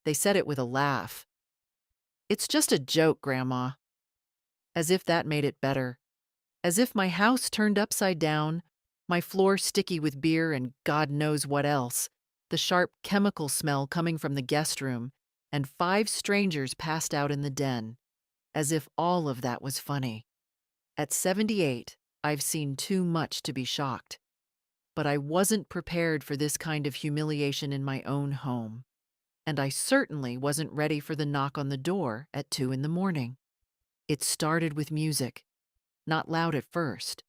They said it with a laugh. "It's just a joke, Grandma." As if that made it better. As if my house turned upside down, my floor sticky with beer and God knows what else, the sharp chemical smell coming from the guest room, and 5 strangers passed out in the den. As if all of that was funny. At 78, I've seen too much to be shocked. But I wasn't prepared for this kind of humiliation in my own home. And I certainly wasn't ready for the knock on the door at 2 in the morning. It started with music, not loud at first,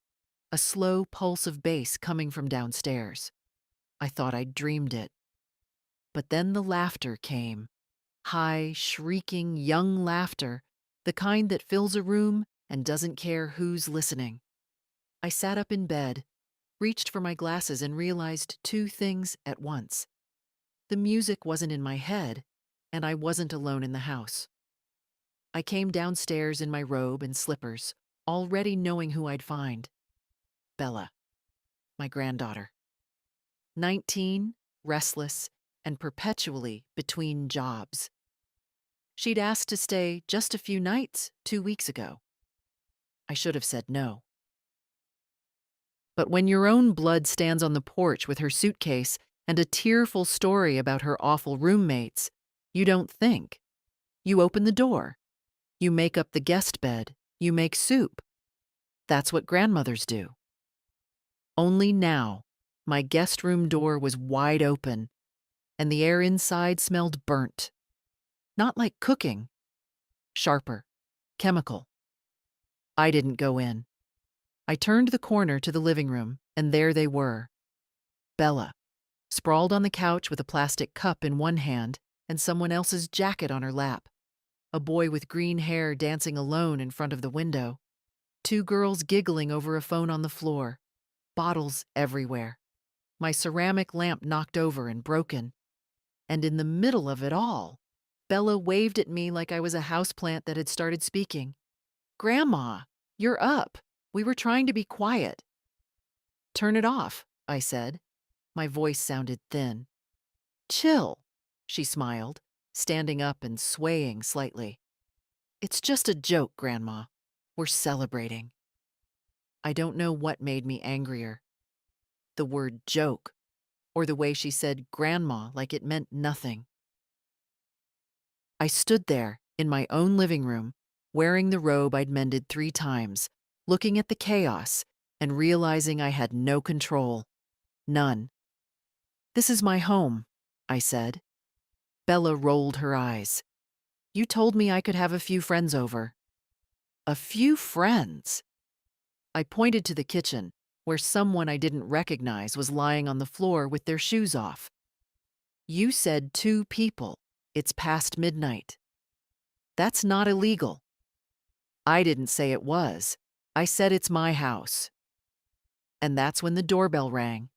a slow pulse of bass coming from downstairs. I thought I'd dreamed it. But then the laughter came. High, shrieking, young laughter, the kind that fills a room and doesn't care who's listening. I sat up in bed, reached for my glasses, and realized 2 things at once. The music wasn't in my head, and I wasn't alone in the house. I came downstairs in my robe and slippers, already knowing who I'd find. Bella, my granddaughter. 19, restless, and perpetually between jobs. She'd asked to stay just a few nights 2 weeks ago. I should have said no. But when your own blood stands on the porch with her suitcase and a tearful story about her awful roommates, you don't think. You open the door. You make up the guest bed. You make soup. That's what grandmothers do. Only now, my guest room door was wide open, and the air inside smelled burnt. Not like cooking. Sharper. Chemical. I didn't go in. I turned the corner to the living room, and there they were. Bella, sprawled on the couch with a plastic cup in one hand and someone else's jacket on her lap. A boy with green hair dancing alone in front of the window. 2 girls giggling over a phone on the floor. Bottles everywhere. My ceramic lamp knocked over and broken. And in the middle of it all, Bella waved at me like I was a houseplant that had started speaking. "Grandma, you're up. We were trying to be quiet." "Turn it off," I said. My voice sounded thin. "Chill," she smiled, standing up and swaying slightly. "It's just a joke, Grandma. We're celebrating." I don't know what made me angrier. The word joke, or the way she said grandma like it meant nothing. I stood there in my own living room, wearing the robe I'd mended 3 times, looking at the chaos and realizing I had no control. None. "This is my home," I said. Bella rolled her eyes. "You told me I could have a few friends over." "A few friends?" I pointed to the kitchen, where someone I didn't recognize was lying on the floor with their shoes off. "You said 2 people. It's past midnight." "That's not illegal." "I didn't say it was. I said it's my house." And that's when the doorbell rang.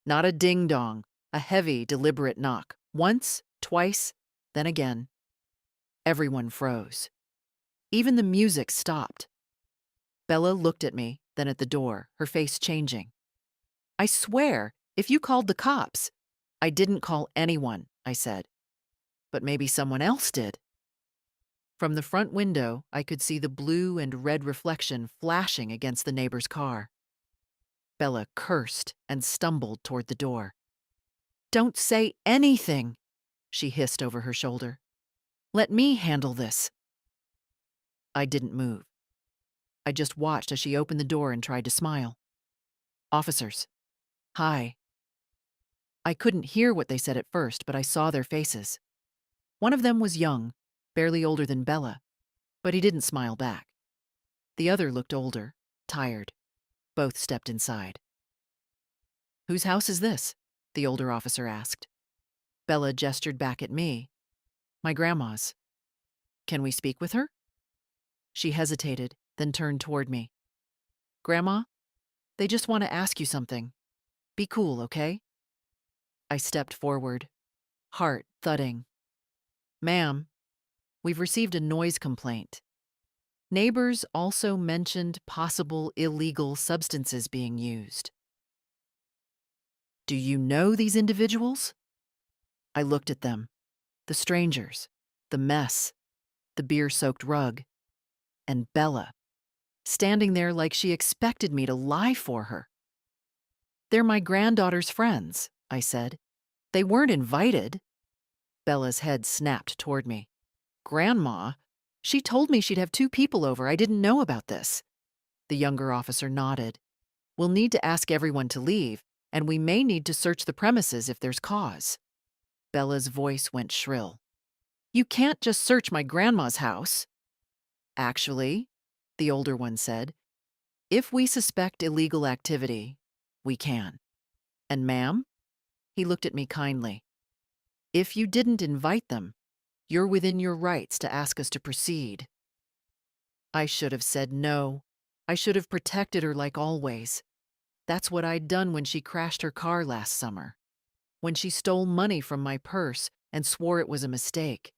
Not a ding-dong, a heavy, deliberate knock. Once, twice, then again. Everyone froze. Even the music stopped. Bella looked at me, then at the door, her face changing. "I swear, if you called the cops—" "I didn't call anyone," I said. "But maybe someone else did." From the front window, I could see the blue and red reflection flashing against the neighbor's car. Bella cursed and stumbled toward the door. "Don't say anything," she hissed over her shoulder. "Let me handle this." I didn't move. I just watched as she opened the door and tried to smile. "Officers. Hi." I couldn't hear what they said at first, but I saw their faces. One of them was young, barely older than Bella, but he didn't smile back. The other looked older, tired. Both stepped inside. "Whose house is this?" the older officer asked. Bella gestured back at me. "My grandma's." "Can we speak with her?" She hesitated, then turned toward me. "Grandma, they just want to ask you something. Be cool, okay?" I stepped forward, heart thudding. "Ma'am, we've received a noise complaint. Neighbors also mentioned possible illegal substances being used." "Do you know these individuals?" I looked at them, the strangers, the mess, the beer-soaked rug, and Bella, standing there like she expected me to lie for her. "They're my granddaughter's friends," I said. "They weren't invited." Bella's head snapped toward me. "Grandma? She told me she'd have 2 people over. I didn't know about this." The younger officer nodded. "We'll need to ask everyone to leave, and we may need to search the premises if there's cause." Bella's voice went shrill. "You can't just search my grandma's house." "Actually," the older one said, "if we suspect illegal activity, we can. And ma'am," he looked at me kindly, "if you didn't invite them, you're within your rights to ask us to proceed." I should have said no. I should have protected her like always. That's what I'd done when she crashed her car last summer, when she stole money from my purse and swore it was a mistake,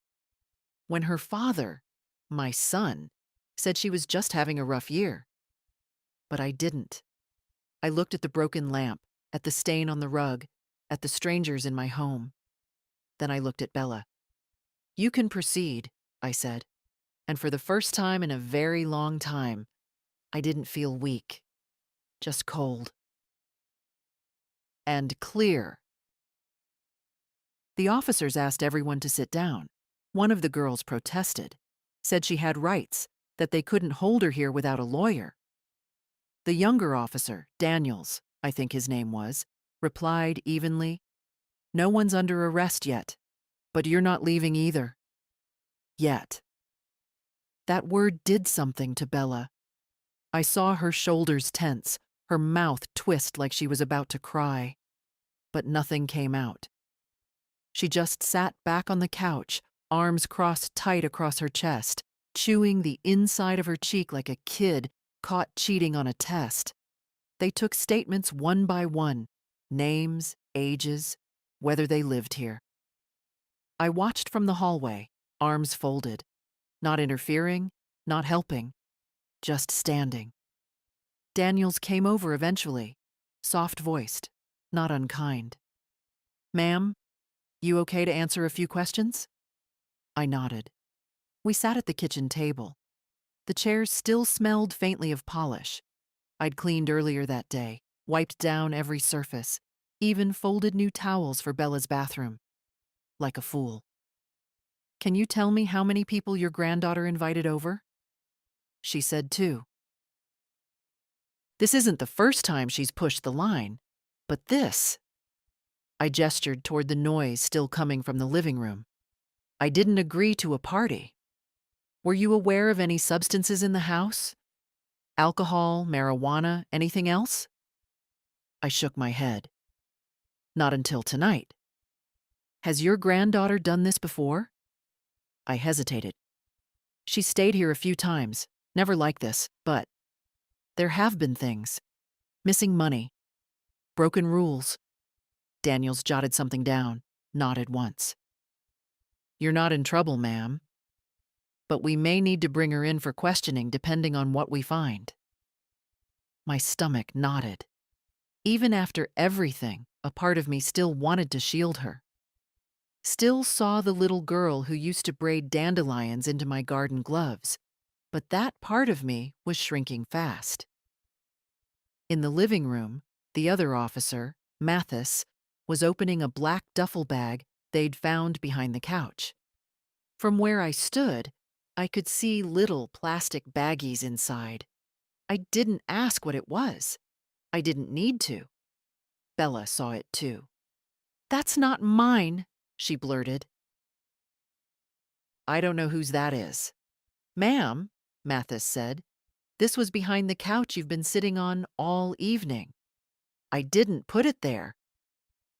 when her father, my son, said she was just having a rough year. But I didn't. I looked at the broken lamp, at the stain on the rug, at the strangers in my home. Then I looked at Bella. "You can proceed," I said, and for the first time in a very long time, I didn't feel weak, just cold. And clear. The officers asked everyone to sit down. One of the girls protested, said she had rights, that they couldn't hold her here without a lawyer. The younger officer, Daniels, I think his name was, replied evenly, "No one's under arrest yet, but you're not leaving either." Yet. That word did something to Bella. I saw her shoulders tense, her mouth twist like she was about to cry. But nothing came out. She just sat back on the couch, arms crossed tight across her chest, chewing the inside of her cheek like a kid caught cheating on a test. They took statements one by one, names, ages, whether they lived here. I watched from the hallway, arms folded, not interfering, not helping, just standing. Daniels came over eventually, soft-voiced, not unkind. "Ma'am, you okay to answer a few questions?" I nodded. We sat at the kitchen table. The chairs still smelled faintly of polish. I'd cleaned earlier that day, wiped down every surface, even folded new towels for Bella's bathroom. Like a fool. "Can you tell me how many people your granddaughter invited over?" She said 2. "This isn't the first time she's pushed the line, but this..." I gestured toward the noise still coming from the living room. "I didn't agree to a party. Were you aware of any substances in the house? Alcohol, marijuana, anything else?" I shook my head. "Not until tonight." "Has your granddaughter done this before?" I hesitated. "She stayed here a few times, never like this, but there have been things. Missing money. Broken rules." Daniels jotted something down, nodded once. "You're not in trouble, ma'am. But we may need to bring her in for questioning depending on what we find." My stomach knotted. Even after everything, a part of me still wanted to shield her. Still saw the little girl who used to braid dandelions into my garden gloves, but that part of me was shrinking fast. In the living room, the other officer, Mathis, was opening a black duffel bag they'd found behind the couch. From where I stood, I could see little plastic baggies inside. I didn't ask what it was. I didn't need to. Bella saw it too. "That's not mine," she blurted. "I don't know whose that is." "Ma'am," Mathis said, "this was behind the couch you've been sitting on all evening. I didn't put it there."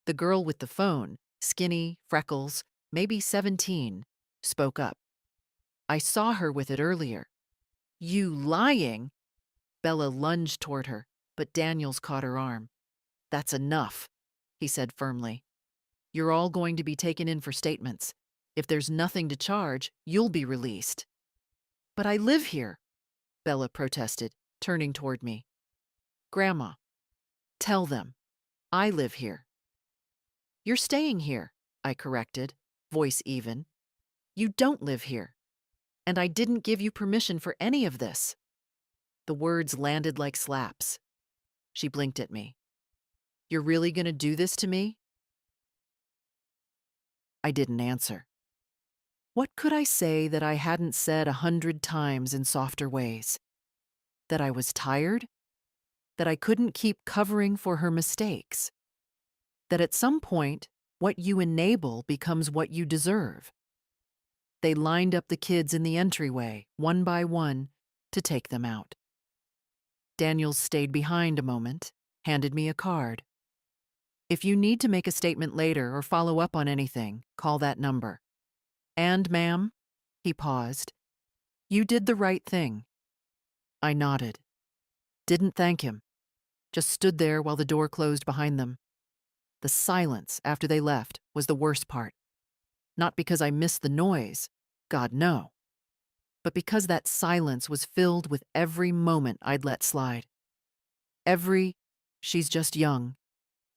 The girl with the phone, skinny, freckles, maybe 17, spoke up. "I saw her with it earlier." "You lying!" Bella lunged toward her, but Daniels caught her arm. "That's enough," he said firmly. "You're all going to be taken in for statements. If there's nothing to charge, you'll be released." "But I live here," Bella protested, turning toward me. "Grandma, tell them. I live here." "You're staying here," I corrected, voice even. You don't live here. And I didn't give you permission for any of this. The words landed like slaps. She blinked at me. You're really going to do this to me? I didn't answer. What could I say that I hadn't said 100 times in softer ways? That I was tired? That I couldn't keep covering for her mistakes? That at some point, what you enable becomes what you deserve? They lined up the kids in the entryway, one by one, to take them out. Daniels stayed behind a moment, handed me a card. If you need to make a statement later or follow up on anything, call that number. And, ma'am, he paused, you did the right thing. I nodded. Didn't thank him. Just stood there while the door closed behind them. The silence after they left was the worst part. Not because I missed the noise, God no, but because that silence was filled with every moment I'd let slide. Every, she's just young.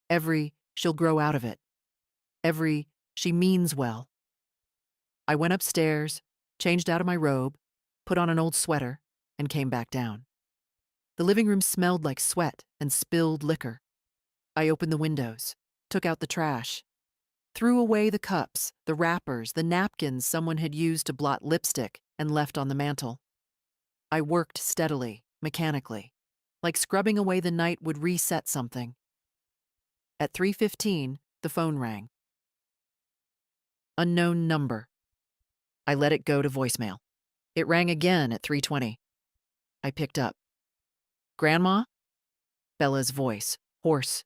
Every, she'll grow out of it. Every, she means well. I went upstairs, changed out of my robe, put on an old sweater, and came back down. The living room smelled like sweat and spilled liquor. I opened the windows, took out the trash, threw away the cups, the wrappers, the napkins someone had used to blot lipstick and left on the mantel. I worked steadily, mechanically, like scrubbing away the night would reset something. At 3:15, the phone rang. Unknown number. I let it go to voicemail. It rang again at 3:20. I picked up. Grandma? Bella's voice, hoarse.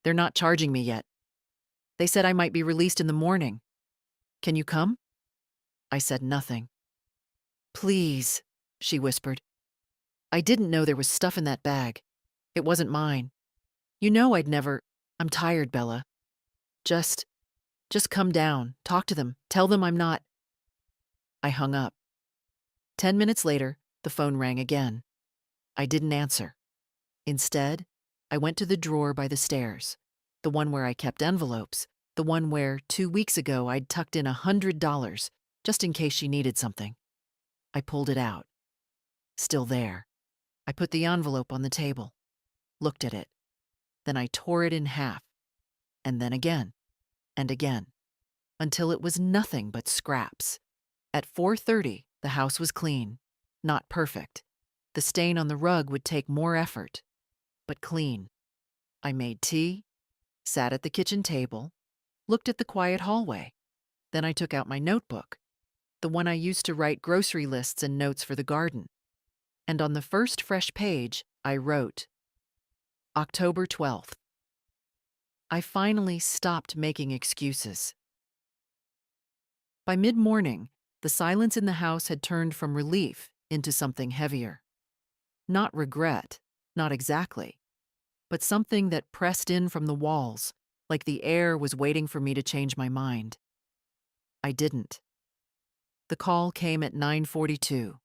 They're not charging me yet. They said I might be released in the morning. Can you come? I said nothing. Please, she whispered. I didn't know there was stuff in that bag. It wasn't mine. You know I'd never. I'm tired, Bella. Just come down, talk to them, tell them I'm not. I hung up. 10 minutes later, the phone rang again. I didn't answer. Instead, I went to the drawer by the stairs, the one where I kept envelopes, the one where 2 weeks ago I'd tucked in $100 just in case she needed something. I pulled it out. Still there. I put the envelope on the table, looked at it. Then I tore it in half, and then again, and again, until it was nothing but scraps. At 4:30, the house was clean. Not perfect. The stain on the rug would take more effort, but clean. I made tea, sat at the kitchen table, looked at the quiet hallway. Then I took out my notebook, the one I used to write grocery lists and notes for the garden. And on the first fresh page, I wrote, October 12th. I finally stopped making excuses. By mid-morning, the silence in the house had turned from relief into something heavier. Not regret, not exactly, but something that pressed in from the walls, like the air was waiting for me to change my mind. I didn't. The call came at 9:42.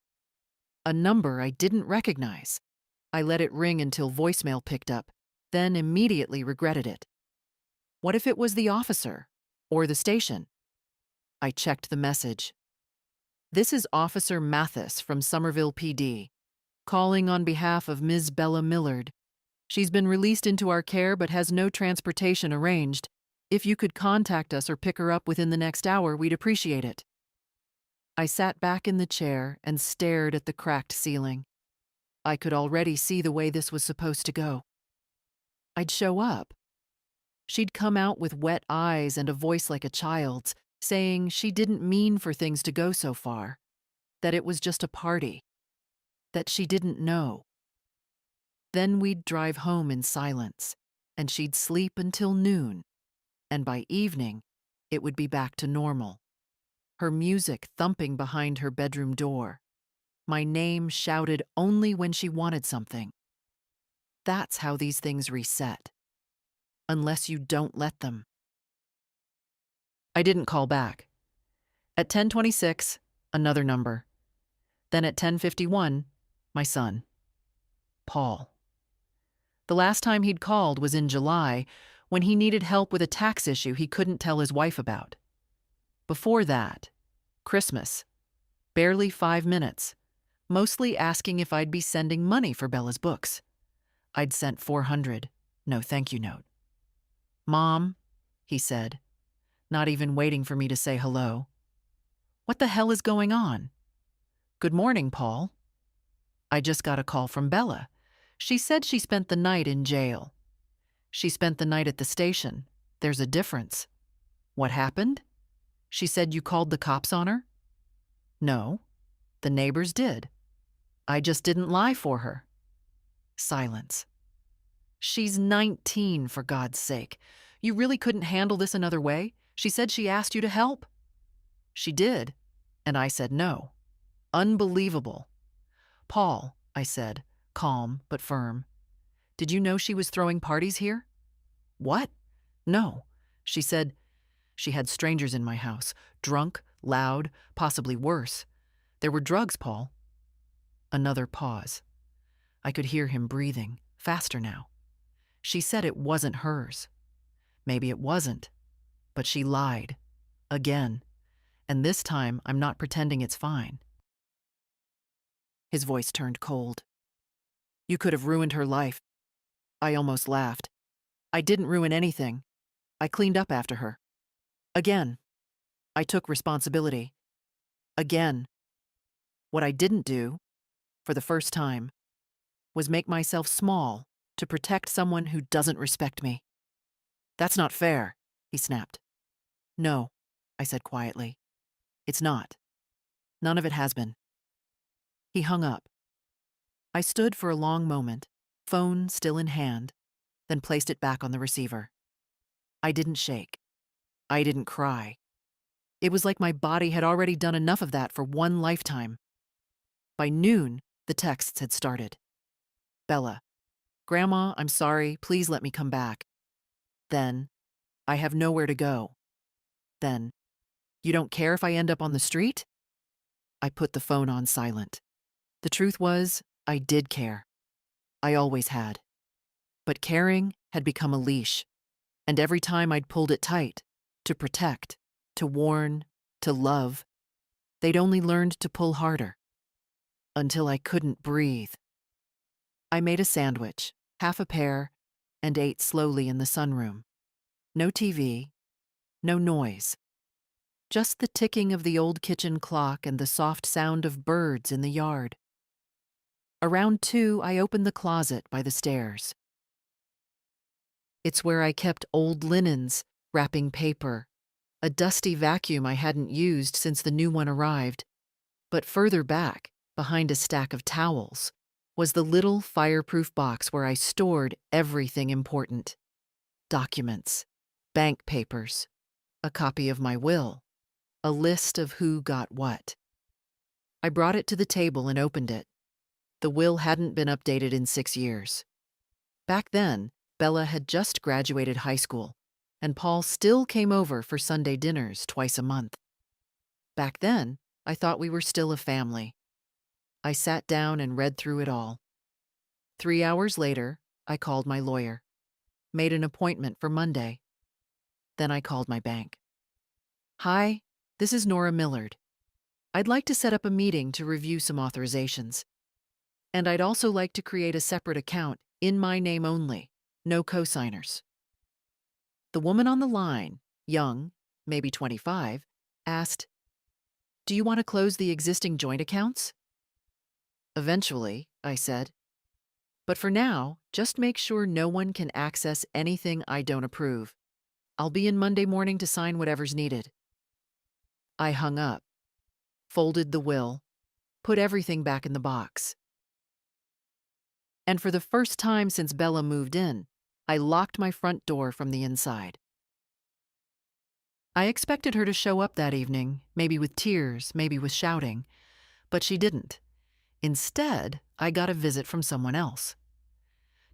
A number I didn't recognize. I let it ring until voicemail picked up, then immediately regretted it. What if it was the officer or the station? I checked the message. This is Officer Mathis from Somerville PD, calling on behalf of Ms. Bella Millard. She's been released into our care but has no transportation arranged. If you could contact us or pick her up within the next hour, we'd appreciate it. I sat back in the chair and stared at the cracked ceiling. I could already see the way this was supposed to go. I'd show up. She'd come out with wet eyes and a voice like a child's, saying she didn't mean for things to go so far, that it was just a party, that she didn't know. Then we'd drive home in silence, and she'd sleep until noon, and by evening, it would be back to normal. Her music thumping behind her bedroom door. My name shouted only when she wanted something. That's how these things reset. Unless you don't let them. I didn't call back. At 10:26, another number. Then at 10:51, my son, Paul. The last time he'd called was in July, when he needed help with a tax issue he couldn't tell his wife about. Before that, Christmas, barely 5 minutes, mostly asking if I'd be sending money for Bella's books. I'd sent $400, no thank you note. "Mom," he said, not even waiting for me to say hello. "What the hell is going on?" "Good morning, Paul." "I just got a call from Bella. She said she spent the night in jail." "She spent the night at the station. There's a difference." "What happened?" "She said you called the cops on her." "No, the neighbors did. I just didn't lie for her." Silence. "She's 19, for God's sake. You really couldn't handle this another way? She said she asked you to help." "She did, and I said no." "Unbelievable." "Paul," I said, calm but firm, "did you know she was throwing parties here?" "What?" "No. She said she had strangers in my house, drunk, loud, possibly worse. There were drugs, Paul." Another pause. I could hear him breathing, faster now. "She said it wasn't hers." "Maybe it wasn't, but she lied. Again. And this time, I'm not pretending it's fine." His voice turned cold. "You could have ruined her life." I almost laughed. "I didn't ruin anything. I cleaned up after her. Again. I took responsibility. Again. What I didn't do, for the first time, was make myself small to protect someone who doesn't respect me." "That's not fair," he snapped. "No," I said quietly. "It's not. None of it has been." He hung up. I stood for a long moment, phone still in hand, then placed it back on the receiver. I didn't shake. I didn't cry. It was like my body had already done enough of that for one lifetime. By noon, the texts had started. "Bella, Grandma, I'm sorry, please let me come back." Then, "I have nowhere to go." Then, "You don't care if I end up on the street?" I put the phone on silent. The truth was, I did care. I always had. But caring had become a leash, and every time I'd pulled it tight, to protect, to warn, to love, they'd only learned to pull harder. Until I couldn't breathe. I made a sandwich, half a pear, and ate slowly in the sunroom. No TV, no noise. Just the ticking of the old kitchen clock and the soft sound of birds in the yard. Around 2, I opened the closet by the stairs. It's where I kept old linens, wrapping paper, a dusty vacuum I hadn't used since the new one arrived. But further back, behind a stack of towels, was the little fireproof box where I stored everything important. Documents, bank papers, a copy of my will, a list of who got what. I brought it to the table and opened it. The will hadn't been updated in 6 years. Back then, Bella had just graduated high school, and Paul still came over for Sunday dinners twice a month. Back then, I thought we were still a family. I sat down and read through it all. 3 hours later, I called my lawyer, made an appointment for Monday. Then I called my bank. "Hi, this is Nora Millard. I'd like to set up a meeting to review some authorizations. And I'd also like to create a separate account in my name only, no co-signers." The woman on the line, young, maybe 25, asked, "Do you want to close the existing joint accounts?" "Eventually," I said. "But for now, just make sure no one can access anything I don't approve. I'll be in Monday morning to sign whatever's needed." I hung up, folded the will, put everything back in the box. And for the first time since Bella moved in, I locked my front door from the inside. I expected her to show up that evening, maybe with tears, maybe with shouting, but she didn't. Instead, I got a visit from someone else.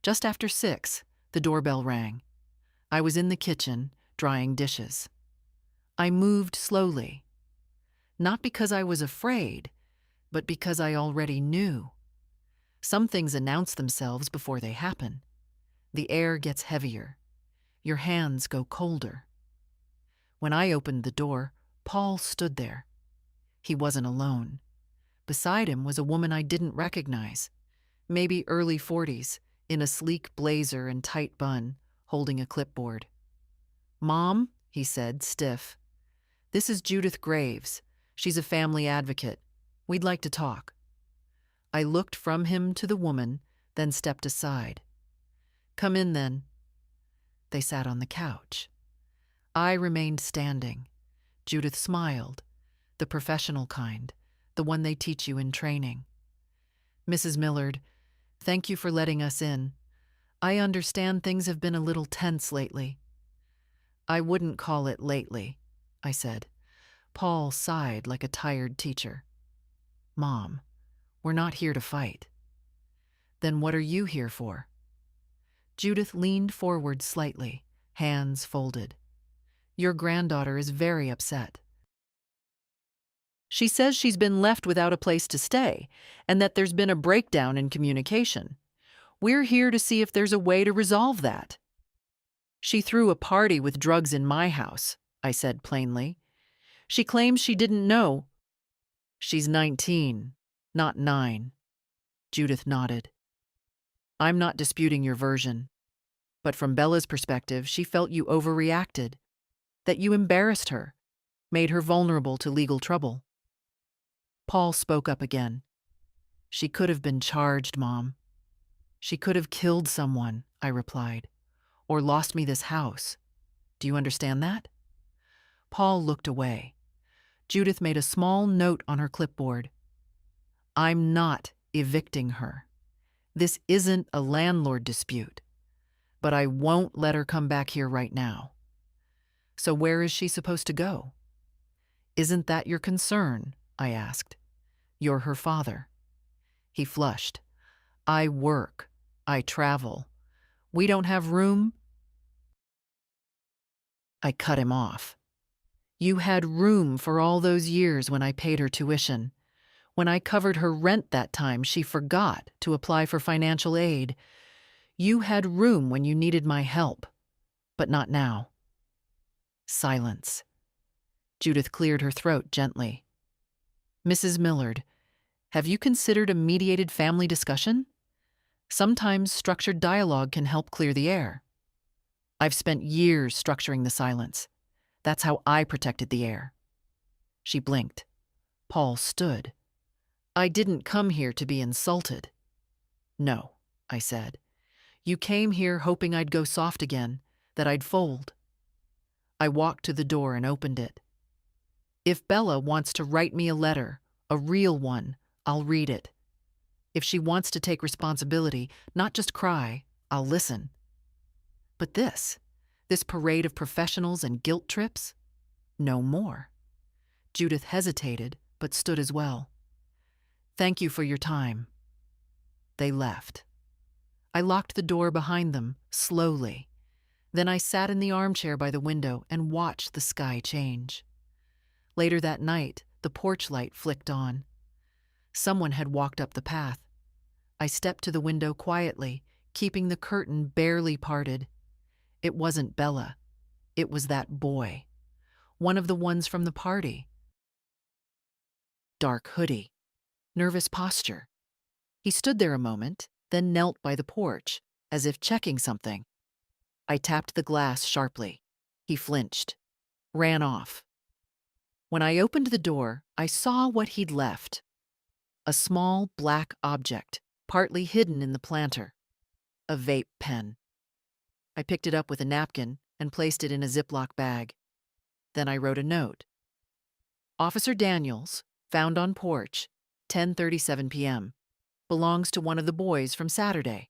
Just after 6, the doorbell rang. I was in the kitchen, drying dishes. I moved slowly. Not because I was afraid, but because I already knew. Some things announce themselves before they happen. The air gets heavier. Your hands go colder. When I opened the door, Paul stood there. He wasn't alone. Beside him was a woman I didn't recognize, maybe early 40s, in a sleek blazer and tight bun, holding a clipboard. "Mom," he said, stiff. "This is Judith Graves. She's a family advocate. We'd like to talk." I looked from him to the woman, then stepped aside. "Come in, then." They sat on the couch. I remained standing. Judith smiled, the professional kind, the one they teach you in training. "Mrs. Millard, thank you for letting us in. I understand things have been a little tense lately." "I wouldn't call it lately," I said. Paul sighed like a tired teacher. "Mom, we're not here to fight." "Then what are you here for?" Judith leaned forward slightly, hands folded. "Your granddaughter is very upset. She says she's been left without a place to stay, and that there's been a breakdown in communication. We're here to see if there's a way to resolve that." "She threw a party with drugs in my house," I said plainly. "She claims she didn't know." "She's 19, not 9. Judith nodded. "I'm not disputing your version. But from Bella's perspective, she felt you overreacted, that you embarrassed her, made her vulnerable to legal trouble." Paul spoke up again. "She could have been charged, Mom. She could have killed someone," I replied, "or lost me this house. Do you understand that?" Paul looked away. Judith made a small note on her clipboard. "I'm not evicting her. This isn't a landlord dispute. But I won't let her come back here right now." "So where is she supposed to go?" "Isn't that your concern?" I asked. "You're her father." He flushed. "I work. I travel. We don't have room." I cut him off. "You had room for all those years when I paid her tuition. When I covered her rent that time, she forgot to apply for financial aid. You had room when you needed my help, but not now." Silence. Judith cleared her throat gently. "Mrs. Millard, have you considered a mediated family discussion? Sometimes structured dialogue can help clear the air." "I've spent years structuring the silence. That's how I protected the air." She blinked. Paul stood. "I didn't come here to be insulted." "No," I said. "You came here hoping I'd go soft again, that I'd fold." I walked to the door and opened it. "If Bella wants to write me a letter, a real one, I'll read it. If she wants to take responsibility, not just cry, I'll listen. But this parade of professionals and guilt trips? No more." Judith hesitated, but stood as well. "Thank you for your time." They left. I locked the door behind them, slowly. Then I sat in the armchair by the window and watched the sky change. Later that night, the porch light flicked on. Someone had walked up the path. I stepped to the window quietly, keeping the curtain barely parted. It wasn't Bella. It was that boy. One of the ones from the party. Dark hoodie. Nervous posture. He stood there a moment, then knelt by the porch, as if checking something. I tapped the glass sharply. He flinched. Ran off. When I opened the door, I saw what he'd left. A small black object, partly hidden in the planter. A vape pen. I picked it up with a napkin and placed it in a Ziploc bag. Then I wrote a note. "Officer Daniels, found on porch, 10:37 p.m. Belongs to one of the boys from Saturday."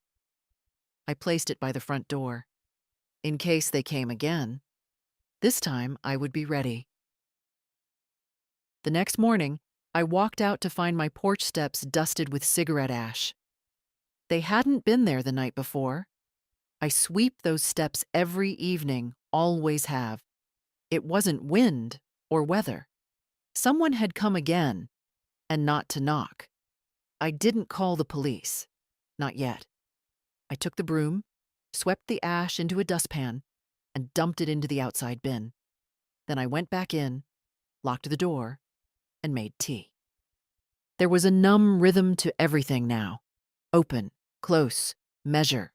I placed it by the front door. In case they came again. This time I would be ready. The next morning, I walked out to find my porch steps dusted with cigarette ash. They hadn't been there the night before. I sweep those steps every evening, always have. It wasn't wind or weather. Someone had come again, and not to knock. I didn't call the police. Not yet. I took the broom, swept the ash into a dustpan, and dumped it into the outside bin. Then I went back in, locked the door, and made tea. There was a numb rhythm to everything now. Open, close, measure,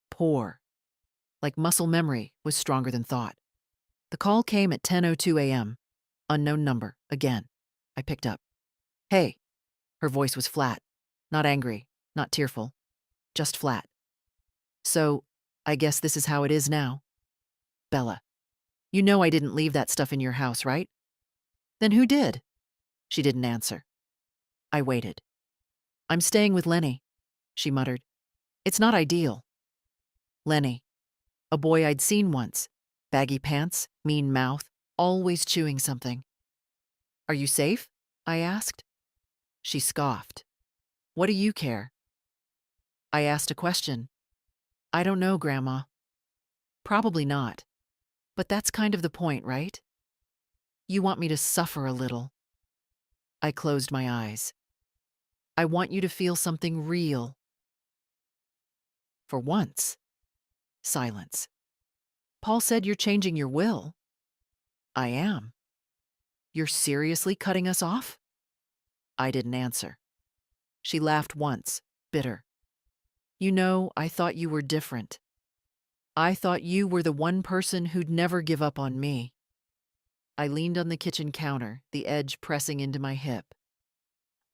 pour. Like muscle memory was stronger than thought. The call came at 10:02 a.m. Unknown number, again. I picked up. "Hey." Her voice was flat. Not angry, not tearful. Just flat. "So, I guess this is how it is now." "Bella, you know I didn't leave that stuff in your house, right?" "Then who did?" She didn't answer. I waited. "I'm staying with Lenny," she muttered. "It's not ideal." Lenny. A boy I'd seen once. Baggy pants, mean mouth, always chewing something. "Are you safe?" I asked. She scoffed. "What do you care?" I asked a question. "I don't know, Grandma." "Probably not. But that's kind of the point, right? You want me to suffer a little." I closed my eyes. "I want you to feel something real." For once. Silence. "Paul said you're changing your will." "I am." "You're seriously cutting us off?" I didn't answer. She laughed once, bitter. "You know, I thought you were different. I thought you were the one person who'd never give up on me." I leaned on the kitchen counter, the edge pressing into my hip.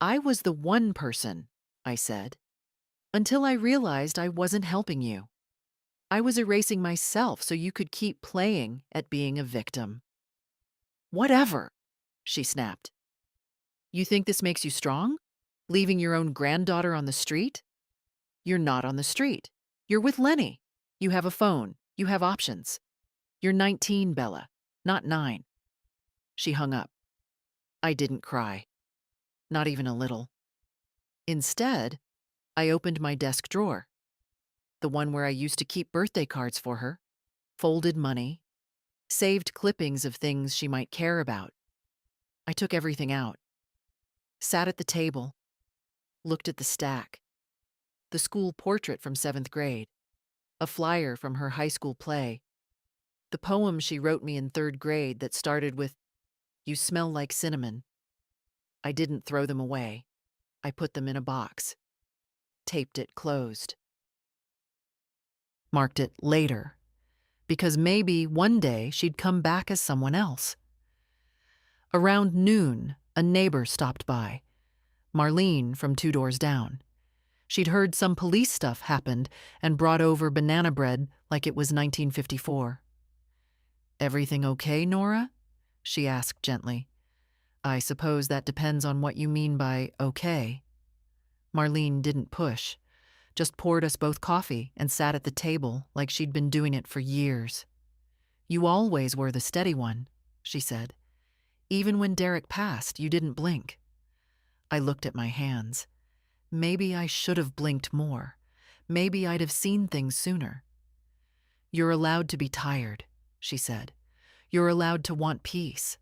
"I was the one person," I said, "until I realized I wasn't helping you. I was erasing myself so you could keep playing at being a victim." "Whatever," she snapped. "You think this makes you strong? Leaving your own granddaughter on the street?" "You're not on the street. You're with Lenny. You have a phone. You have options. You're 19, Bella, not 9. She hung up. I didn't cry. Not even a little. Instead, I opened my desk drawer, the one where I used to keep birthday cards for her, folded money, saved clippings of things she might care about. I took everything out, sat at the table, looked at the stack, the school portrait from 7th grade, a flyer from her high school play, the poem she wrote me in 3rd grade that started with, "You smell like cinnamon." I didn't throw them away. I put them in a box, taped it closed, marked it later, because maybe one day she'd come back as someone else. Around noon, a neighbor stopped by, Marlene from 2 doors down. She'd heard some police stuff happened and brought over banana bread like it was 1954. "Everything okay, Nora?" she asked gently. "I suppose that depends on what you mean by okay." Marlene didn't push, just poured us both coffee and sat at the table like she'd been doing it for years. "You always were the steady one," she said. "Even when Derek passed, you didn't blink." I looked at my hands. Maybe I should have blinked more. Maybe I'd have seen things sooner. "You're allowed to be tired," she said. "You're allowed to want peace."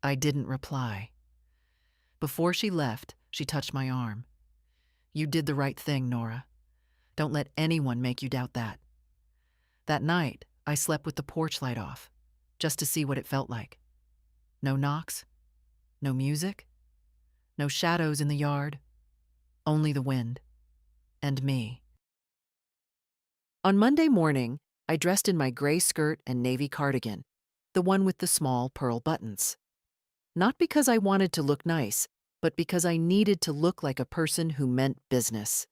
I didn't reply. Before she left, she touched my arm. "You did the right thing, Nora. Don't let anyone make you doubt that." That night, I slept with the porch light off, just to see what it felt like. No knocks, no music, no shadows in the yard, only the wind and me. On Monday morning, I dressed in my gray skirt and navy cardigan, the one with the small pearl buttons. Not because I wanted to look nice, but because I needed to look like a person who meant business.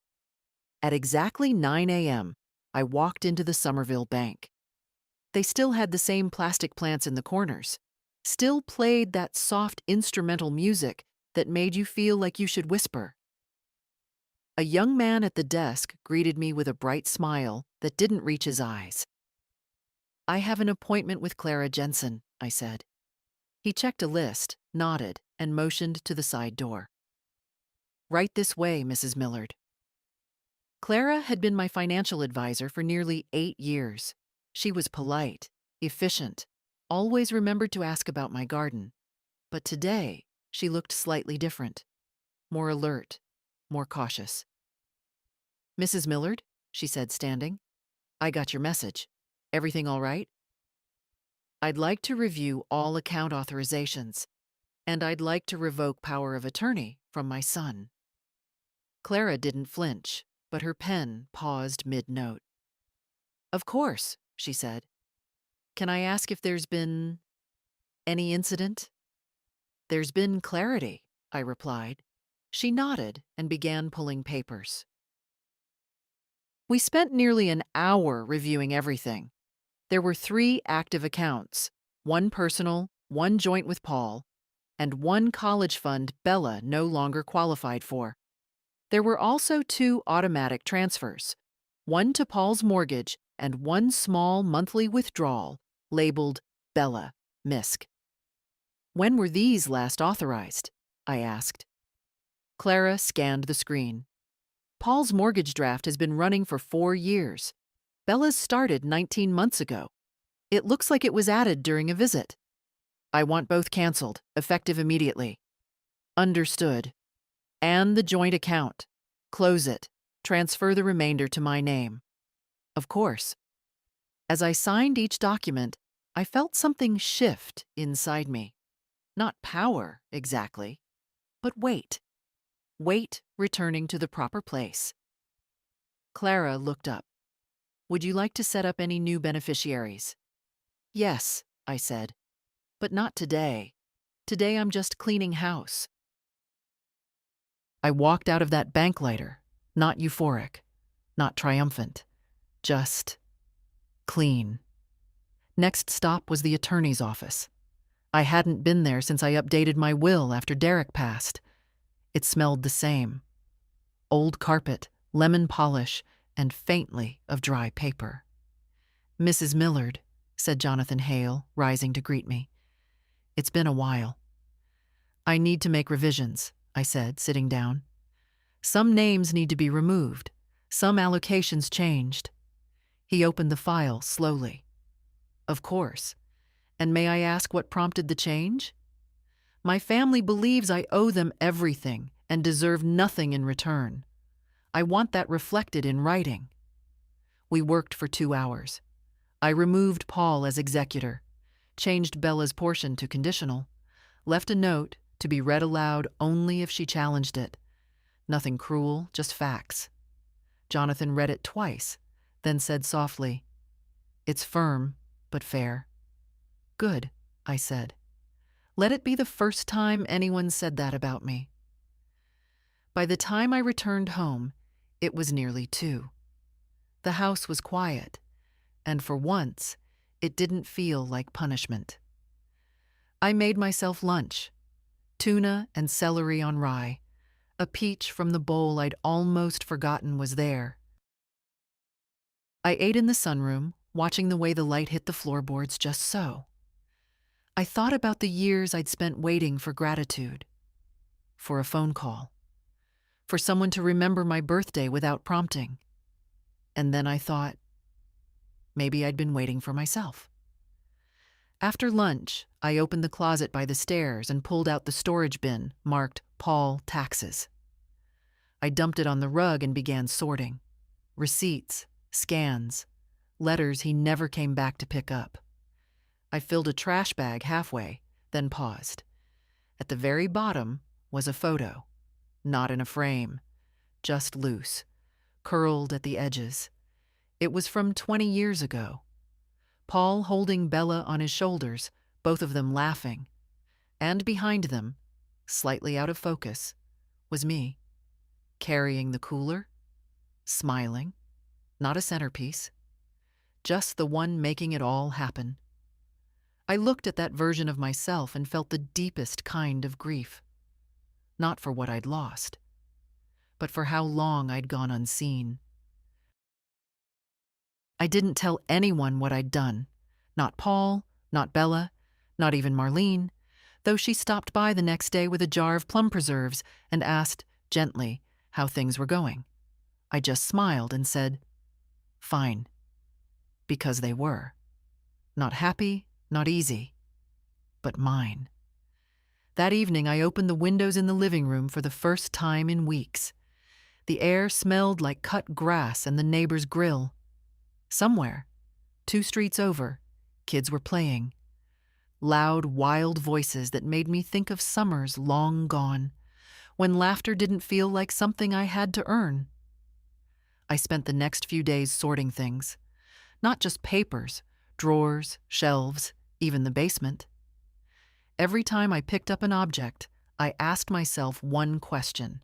At exactly 9 a.m., I walked into the Somerville Bank. They still had the same plastic plants in the corners, still played that soft instrumental music that made you feel like you should whisper. A young man at the desk greeted me with a bright smile that didn't reach his eyes. "I have an appointment with Clara Jensen," I said. He checked a list, nodded, and motioned to the side door. "Right this way, Mrs. Millard." Clara had been my financial advisor for nearly 8 years. She was polite, efficient, always remembered to ask about my garden. But today, she looked slightly different, more alert, more cautious. "Mrs. Millard," she said, standing, "I got your message. Everything all right?" I'd like to review all account authorizations, and I'd like to revoke power of attorney from my son. Clara didn't flinch, but her pen paused mid-note. Of course, she said. Can I ask if there's been any incident? There's been clarity, I replied. She nodded and began pulling papers. We spent nearly an hour reviewing everything. There were 3 active accounts, 1 personal, 1 joint with Paul, and 1 college fund Bella no longer qualified for. There were also 2 automatic transfers, 1 to Paul's mortgage and 1 small monthly withdrawal labeled Bella, MISC. When were these last authorized? I asked. Clara scanned the screen. Paul's mortgage draft has been running for 4 years. Bella's started 19 months ago. It looks like it was added during a visit. I want both canceled, effective immediately. Understood. And the joint account. Close it. Transfer the remainder to my name. Of course. As I signed each document, I felt something shift inside me. Not power, exactly, but weight. Weight returning to the proper place. Clara looked up. Would you like to set up any new beneficiaries? Yes, I said, but not today. Today I'm just cleaning house. I walked out of that bank lighter, not euphoric, not triumphant, just clean. Next stop was the attorney's office. I hadn't been there since I updated my will after Derek passed. It smelled the same. Old carpet, lemon polish, and faintly of dry paper. Mrs. Millard, said Jonathan Hale, rising to greet me. It's been a while. I need to make revisions, I said, sitting down. Some names need to be removed. Some allocations changed. He opened the file slowly. Of course. And may I ask what prompted the change? My family believes I owe them everything and deserve nothing in return. I want that reflected in writing. We worked for 2 hours. I removed Paul as executor, changed Bella's portion to conditional, left a note to be read aloud only if she challenged it. Nothing cruel, just facts. Jonathan read it twice, then said softly, It's firm, but fair. Good, I said. Let it be the first time anyone said that about me. By the time I returned home, it was nearly 2. The house was quiet, and for once, it didn't feel like punishment. I made myself lunch, tuna and celery on rye, a peach from the bowl I'd almost forgotten was there. I ate in the sunroom, watching the way the light hit the floorboards just so. I thought about the years I'd spent waiting for gratitude, for a phone call, for someone to remember my birthday without prompting. And then I thought, maybe I'd been waiting for myself. After lunch, I opened the closet by the stairs and pulled out the storage bin marked Paul Taxes. I dumped it on the rug and began sorting. Receipts, scans, letters he never came back to pick up. I filled a trash bag halfway, then paused. At the very bottom was a photo, not in a frame, just loose, curled at the edges. It was from 20 years ago. Paul holding Bella on his shoulders, both of them laughing. And behind them, slightly out of focus, was me, carrying the cooler, smiling, not a centerpiece, just the one making it all happen. I looked at that version of myself and felt the deepest kind of grief. Not for what I'd lost, but for how long I'd gone unseen. I didn't tell anyone what I'd done. Not Paul, not Bella, not even Marlene, though she stopped by the next day with a jar of plum preserves and asked, gently, how things were going. I just smiled and said, fine. Because they were. Not happy, not easy, but mine. That evening, I opened the windows in the living room for the first time in weeks. The air smelled like cut grass and the neighbor's grill. Somewhere, 2 streets over, kids were playing. loud, wild voices that made me think of summers long gone, when laughter didn't feel like something I had to earn. I spent the next few days sorting things, not just papers, drawers, shelves, even the basement. Every time I picked up an object, I asked myself one question.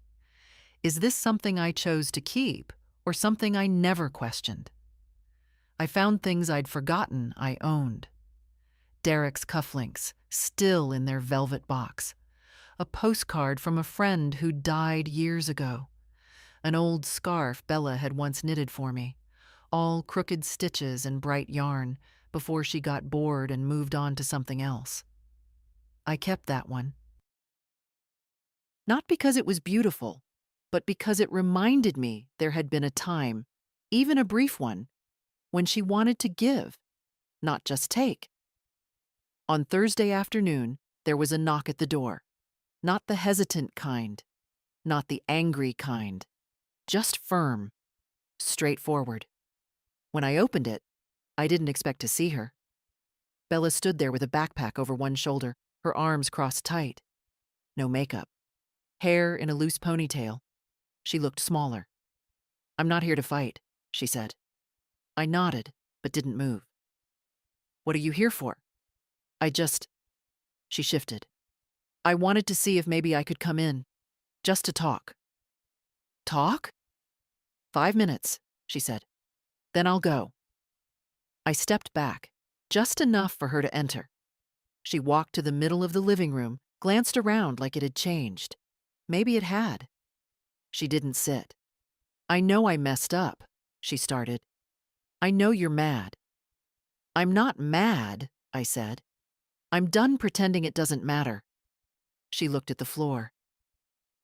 Is this something I chose to keep, or something I never questioned? I found things I'd forgotten I owned. Derek's cufflinks, still in their velvet box. A postcard from a friend who died years ago. An old scarf Bella had once knitted for me, all crooked stitches and bright yarn, before she got bored and moved on to something else. I kept that one. Not because it was beautiful, but because it reminded me there had been a time, even a brief one, when she wanted to give, not just take. On Thursday afternoon, there was a knock at the door. Not the hesitant kind, not the angry kind, just firm, straightforward. When I opened it, I didn't expect to see her. Bella stood there with a backpack over one shoulder, her arms crossed tight. No makeup. Hair in a loose ponytail. She looked smaller. "I'm not here to fight," she said. I nodded, but didn't move. "What are you here for?" She shifted. "I wanted to see if maybe I could come in, just to talk." "Talk?" "5 minutes," she said. "Then I'll go." I stepped back, just enough for her to enter. She walked to the middle of the living room, glanced around like it had changed. Maybe it had. She didn't sit. "I know I messed up," she started. "I know you're mad." "I'm not mad," I said. "I'm done pretending it doesn't matter." She looked at the floor.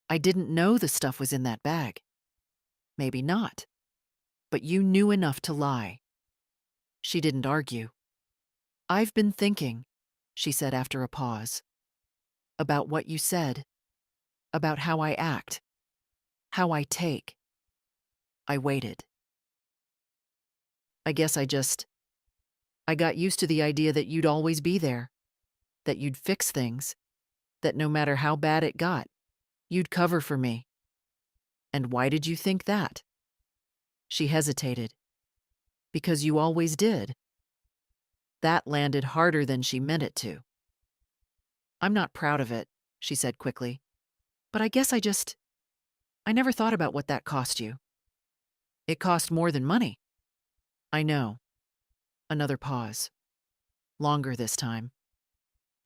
"I didn't know the stuff was in that bag." "Maybe not. But you knew enough to lie." She didn't argue. "I've been thinking," she said after a pause, "about what you said, about how I act, how I take." I waited. "I guess I got used to the idea that you'd always be there, that you'd fix things, that no matter how bad it got, you'd cover for me." "And why did you think that?" She hesitated. "Because you always did." That landed harder than she meant it to. "I'm not proud of it," she said quickly. "But I guess I never thought about what that cost you." "It cost more than money." "I know." Another pause. Longer this time.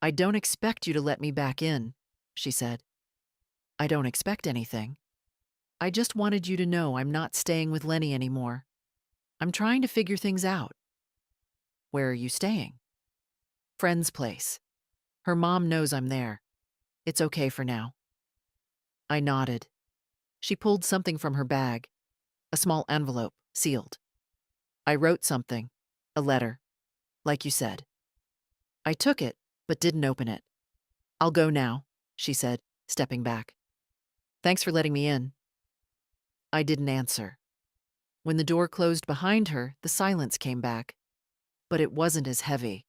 "I don't expect you to let me back in," she said. "I don't expect anything. I just wanted you to know I'm not staying with Lenny anymore. I'm trying to figure things out." "Where are you staying?" "Friend's place. Her mom knows I'm there. It's okay for now." I nodded. She pulled something from her bag, a small envelope, sealed. "I wrote something, a letter, like you said." I took it, but didn't open it. "I'll go now," she said, stepping back. "Thanks for letting me in." I didn't answer. When the door closed behind her, the silence came back. But it wasn't as heavy.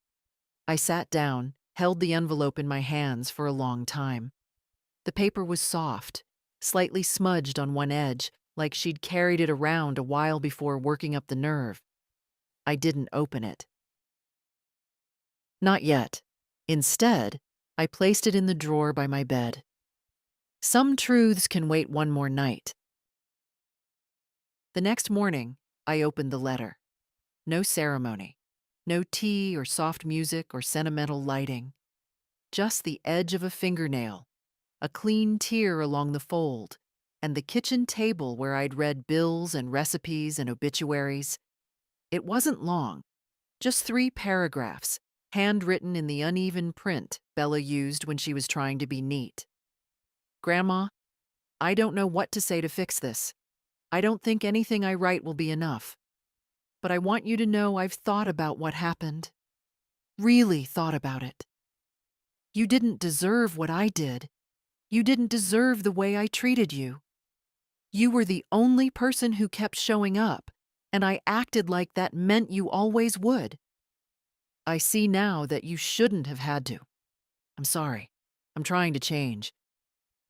I sat down, held the envelope in my hands for a long time. The paper was soft, slightly smudged on one edge, like she'd carried it around a while before working up the nerve. I didn't open it. Not yet. Instead, I placed it in the drawer by my bed. Some truths can wait one more night. The next morning, I opened the letter. No ceremony. No tea or soft music or sentimental lighting. Just the edge of a fingernail, a clean tear along the fold, and the kitchen table where I'd read bills and recipes and obituaries. It wasn't long, just 3 paragraphs, handwritten in the uneven print Bella used when she was trying to be neat. "Grandma, I don't know what to say to fix this. I don't think anything I write will be enough. But I want you to know I've thought about what happened. Really thought about it. You didn't deserve what I did. You didn't deserve the way I treated you. You were the only person who kept showing up, and I acted like that meant you always would. I see now that you shouldn't have had to. I'm sorry. I'm trying to change.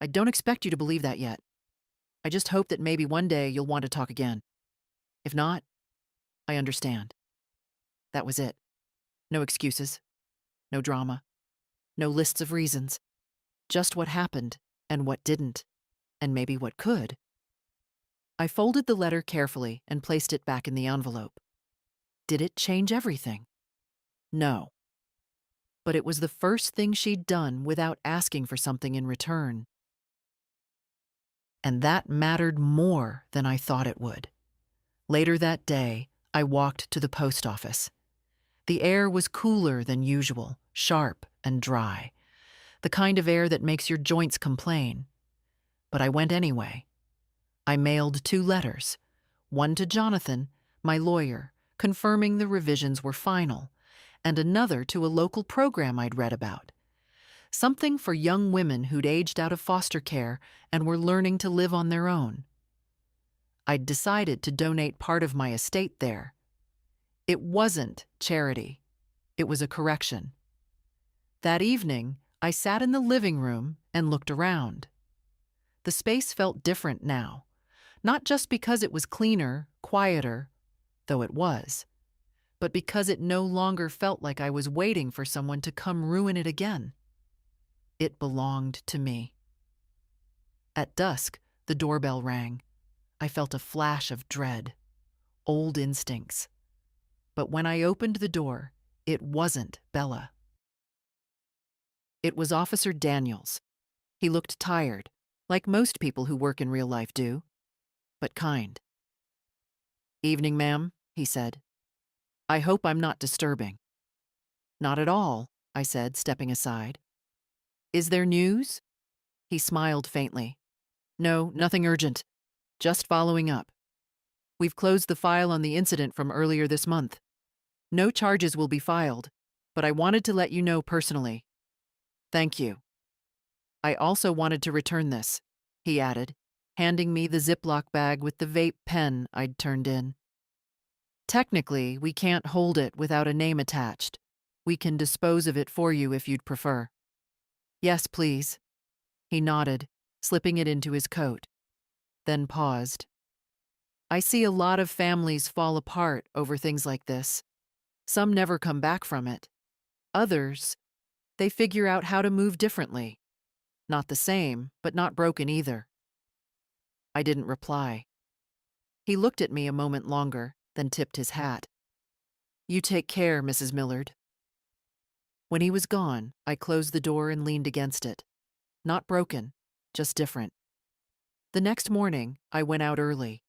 I don't expect you to believe that yet. I just hope that maybe one day you'll want to talk again. If not, I understand. That was it. No excuses, no drama, no lists of reasons. Just what happened and what didn't, and maybe what could. I folded the letter carefully and placed it back in the envelope. Did it change everything? No. But it was the first thing she'd done without asking for something in return. And that mattered more than I thought it would. Later that day, I walked to the post office. The air was cooler than usual, sharp and dry, the kind of air that makes your joints complain. But I went anyway. I mailed 2 letters, one to Jonathan, my lawyer, confirming the revisions were final, and another to a local program I'd read about. Something for young women who'd aged out of foster care and were learning to live on their own. I'd decided to donate part of my estate there. It wasn't charity. It was a correction. That evening, I sat in the living room and looked around. The space felt different now, not just because it was cleaner, quieter, though it was, but because it no longer felt like I was waiting for someone to come ruin it again. It belonged to me. At dusk, the doorbell rang. I felt a flash of dread, old instincts. But when I opened the door, it wasn't Bella. It was Officer Daniels. He looked tired, like most people who work in real life do, but kind. "Evening, ma'am," he said. "I hope I'm not disturbing." "Not at all," I said, stepping aside. "Is there news?" He smiled faintly. "No, nothing urgent. Just following up. We've closed the file on the incident from earlier this month. No charges will be filed, but I wanted to let you know personally. Thank you. I also wanted to return this," he added, handing me the Ziploc bag with the vape pen I'd turned in. "Technically, we can't hold it without a name attached. We can dispose of it for you if you'd prefer." "Yes, please." He nodded, slipping it into his coat, then paused. "I see a lot of families fall apart over things like this. Some never come back from it. Others, they figure out how to move differently. Not the same, but not broken either." I didn't reply. He looked at me a moment longer, then tipped his hat. "You take care, Mrs. Millard." When he was gone, I closed the door and leaned against it. Not broken, just different. The next morning, I went out early.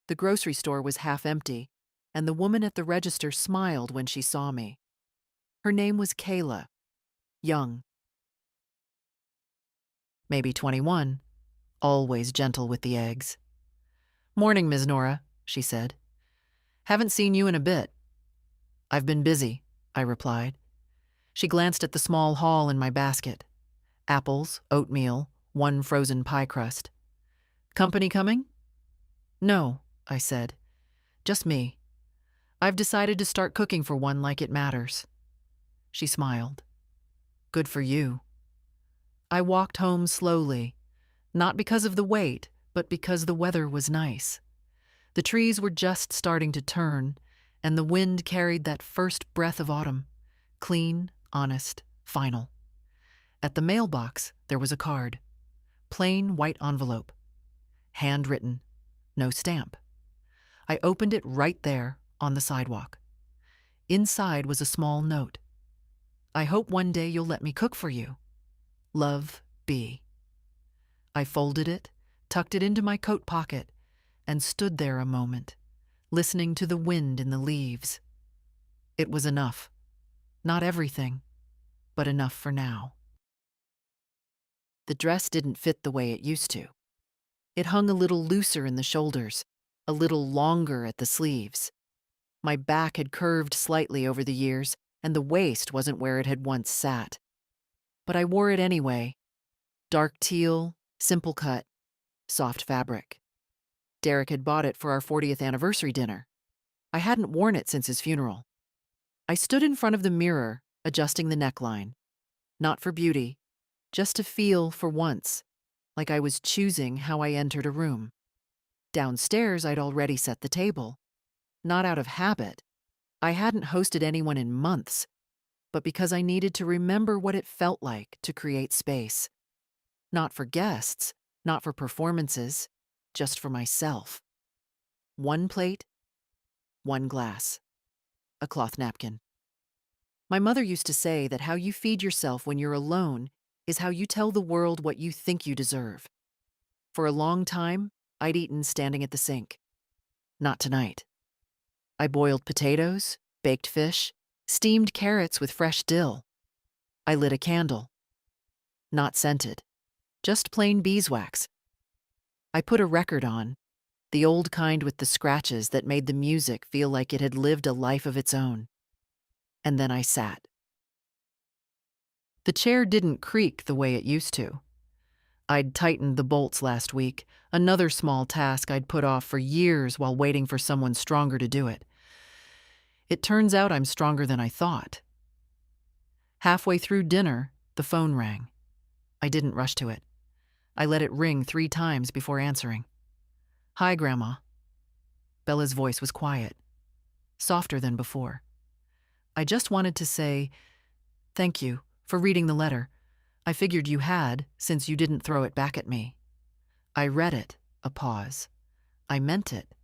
The grocery store was half empty, and the woman at the register smiled when she saw me. Her name was Kayla. Young. Maybe 21. Always gentle with the eggs. "Morning, Ms. Nora," she said. "Haven't seen you in a bit." "I've been busy," I replied. She glanced at the small haul in my basket. Apples, oatmeal, 1 frozen pie crust. "Company coming?" "No," I said. "Just me. I've decided to start cooking for one like it matters." She smiled. "Good for you." I walked home slowly, not because of the wait, but because the weather was nice. The trees were just starting to turn, and the wind carried that first breath of autumn, clean, honest, final. At the mailbox, there was a card. Plain white envelope. Handwritten. No stamp. I opened it right there, on the sidewalk. Inside was a small note. "I hope one day you'll let me cook for you. Love, B." I folded it, tucked it into my coat pocket, and stood there a moment, listening to the wind in the leaves. It was enough. Not everything, but enough for now. The dress didn't fit the way it used to. It hung a little looser in the shoulders, a little longer at the sleeves. My back had curved slightly over the years, and the waist wasn't where it had once sat. But I wore it anyway. Dark teal, simple cut, soft fabric. Derek had bought it for our 40th anniversary dinner. I hadn't worn it since his funeral. I stood in front of the mirror, adjusting the neckline. Not for beauty, just to feel, for once, like I was choosing how I entered a room. Downstairs, I'd already set the table. Not out of habit. I hadn't hosted anyone in months, but because I needed to remember what it felt like to create space. Not for guests, not for performances, just for myself. One plate, one glass, a cloth napkin. My mother used to say that how you feed yourself when you're alone is how you tell the world what you think you deserve. For a long time, I'd eaten standing at the sink. Not tonight. I boiled potatoes, baked fish, steamed carrots with fresh dill. I lit a candle. Not scented, just plain beeswax. I put a record on, the old kind with the scratches that made the music feel like it had lived a life of its own. And then I sat. The chair didn't creak the way it used to. I'd tightened the bolts last week, another small task I'd put off for years while waiting for someone stronger to do it. It turns out I'm stronger than I thought. Halfway through dinner, the phone rang. I didn't rush to it. I let it ring 3 times before answering. "Hi, Grandma." Bella's voice was quiet, softer than before. I just wanted to say, "Thank you for reading the letter. I figured you had, since you didn't throw it back at me." I read it, a pause. I meant it.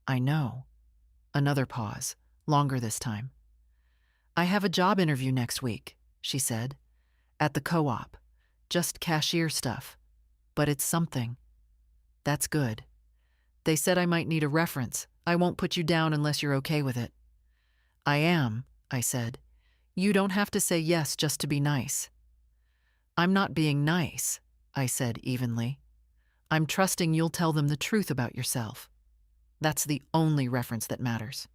I know. Another pause, longer this time. "I have a job interview next week," she said. "At the co-op. Just cashier stuff. But it's something. That's good. They said I might need a reference. I won't put you down unless you're okay with it." "I am," I said. "You don't have to say yes just to be nice." "I'm not being nice," I said evenly. "I'm trusting you'll tell them the truth about yourself. That's the only reference that matters."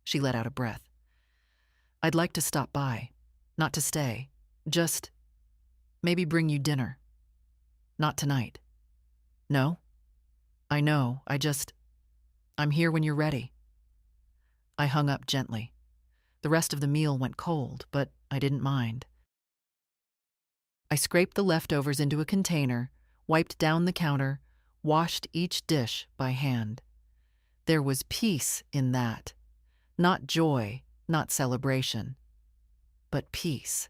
She let out a breath. "I'd like to stop by. Not to stay. Just maybe bring you dinner. Not tonight." "No? I know. I'm here when you're ready." I hung up gently. The rest of the meal went cold, but I didn't mind. I scraped the leftovers into a container, wiped down the counter, washed each dish by hand. There was peace in that. Not joy, not celebration, but peace.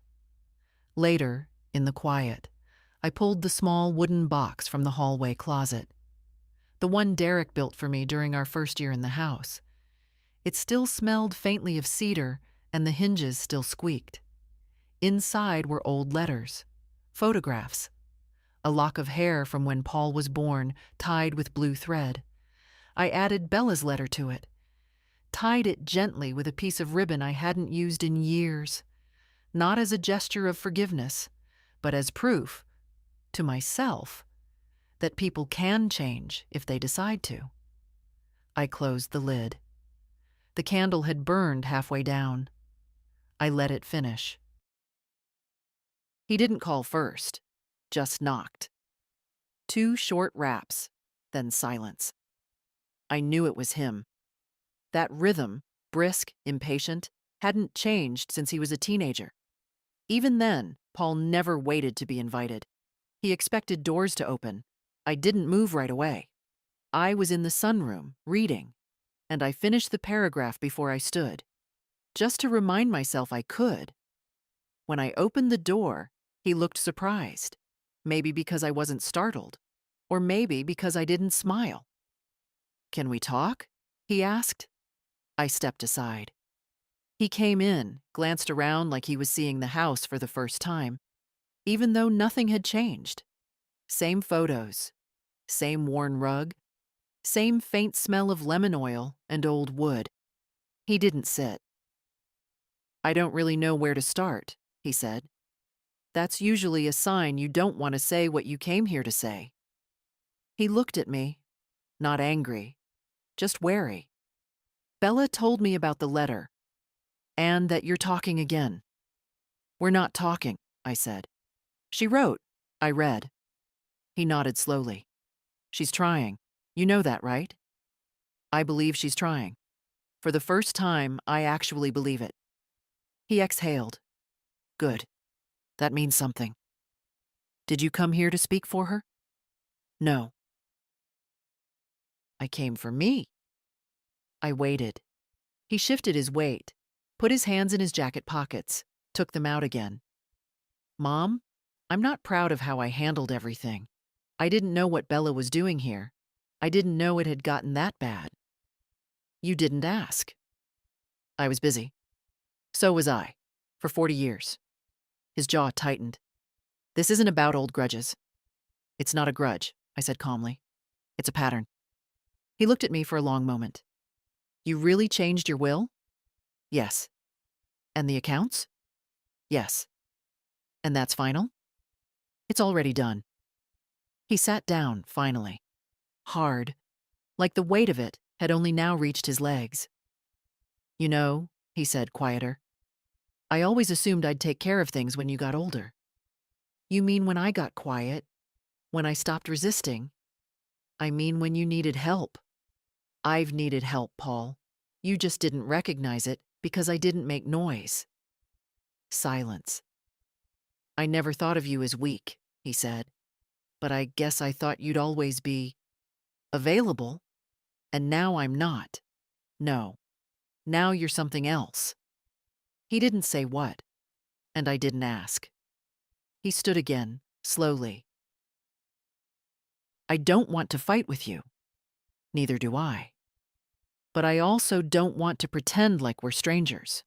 Later, in the quiet, I pulled the small wooden box from the hallway closet. The one Derek built for me during our first year in the house. It still smelled faintly of cedar, and the hinges still squeaked. Inside were old letters, photographs, a lock of hair from when Paul was born, tied with blue thread. I added Bella's letter to it, tied it gently with a piece of ribbon I hadn't used in years, not as a gesture of forgiveness, but as proof, to myself, that people can change if they decide to. I closed the lid. The candle had burned halfway down. I let it finish. He didn't call first, just knocked. 2 short raps, then silence. I knew it was him. That rhythm, brisk, impatient, hadn't changed since he was a teenager. Even then, Paul never waited to be invited. He expected doors to open. I didn't move right away. I was in the sunroom, reading, and I finished the paragraph before I stood, just to remind myself I could. When I opened the door, he looked surprised, maybe because I wasn't startled, or maybe because I didn't smile. "Can we talk?" he asked. I stepped aside. He came in, glanced around like he was seeing the house for the first time, even though nothing had changed. Same photos, same worn rug, same faint smell of lemon oil and old wood. He didn't sit. "I don't really know where to start," he said. "That's usually a sign you don't want to say what you came here to say." He looked at me, not angry, just wary. "Bella told me about the letter, and that you're talking again." "We're not talking," I said. "She wrote." I read. He nodded slowly. "She's trying. You know that, right?" "I believe she's trying. For the first time, I actually believe it. He exhaled. Good. That means something. Did you come here to speak for her? No. I came for me. I waited. He shifted his weight, put his hands in his jacket pockets, took them out again. Mom, I'm not proud of how I handled everything. I didn't know what Bella was doing here. I didn't know it had gotten that bad. You didn't ask. I was busy. So was I. For 40 years. His jaw tightened. This isn't about old grudges. It's not a grudge, I said calmly. It's a pattern. He looked at me for a long moment. You really changed your will? Yes. And the accounts? Yes. And that's final? It's already done. He sat down, finally. Hard, like the weight of it had only now reached his legs. You know, he said, quieter, I always assumed I'd take care of things when you got older. You mean when I got quiet? When I stopped resisting? I mean when you needed help. I've needed help, Paul. You just didn't recognize it because I didn't make noise. Silence. I never thought of you as weak, he said, but I guess I thought you'd always be available, and now I'm not. No. Now you're something else. He didn't say what, and I didn't ask. He stood again, slowly. I don't want to fight with you. Neither do I. But I also don't want to pretend like we're strangers.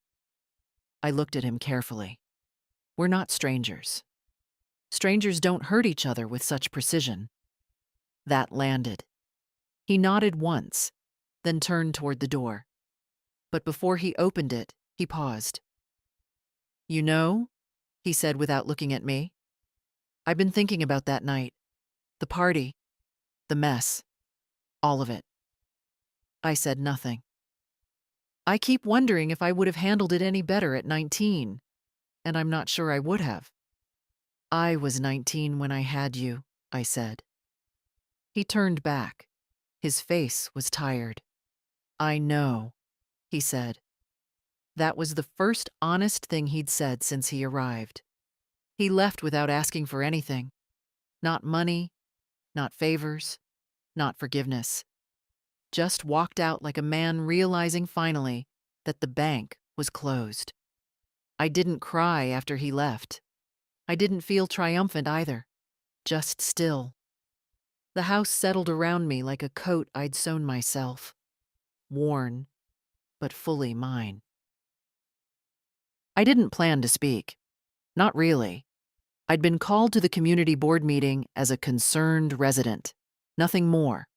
I looked at him carefully. We're not strangers. Strangers don't hurt each other with such precision. That landed. He nodded once, then turned toward the door. But before he opened it, he paused. You know, he said without looking at me, I've been thinking about that night. The party. The mess. All of it. I said nothing. I keep wondering if I would have handled it any better at 19, and I'm not sure I would have. I was 19 when I had you, I said. He turned back. His face was tired. I know, he said. That was the first honest thing he'd said since he arrived. He left without asking for anything. Not money, not favors, not forgiveness. Just walked out like a man realizing finally that the bank was closed. I didn't cry after he left. I didn't feel triumphant either, just still. The house settled around me like a coat I'd sewn myself. Worn, but fully mine. I didn't plan to speak. Not really. I'd been called to the community board meeting as a concerned resident. Nothing more.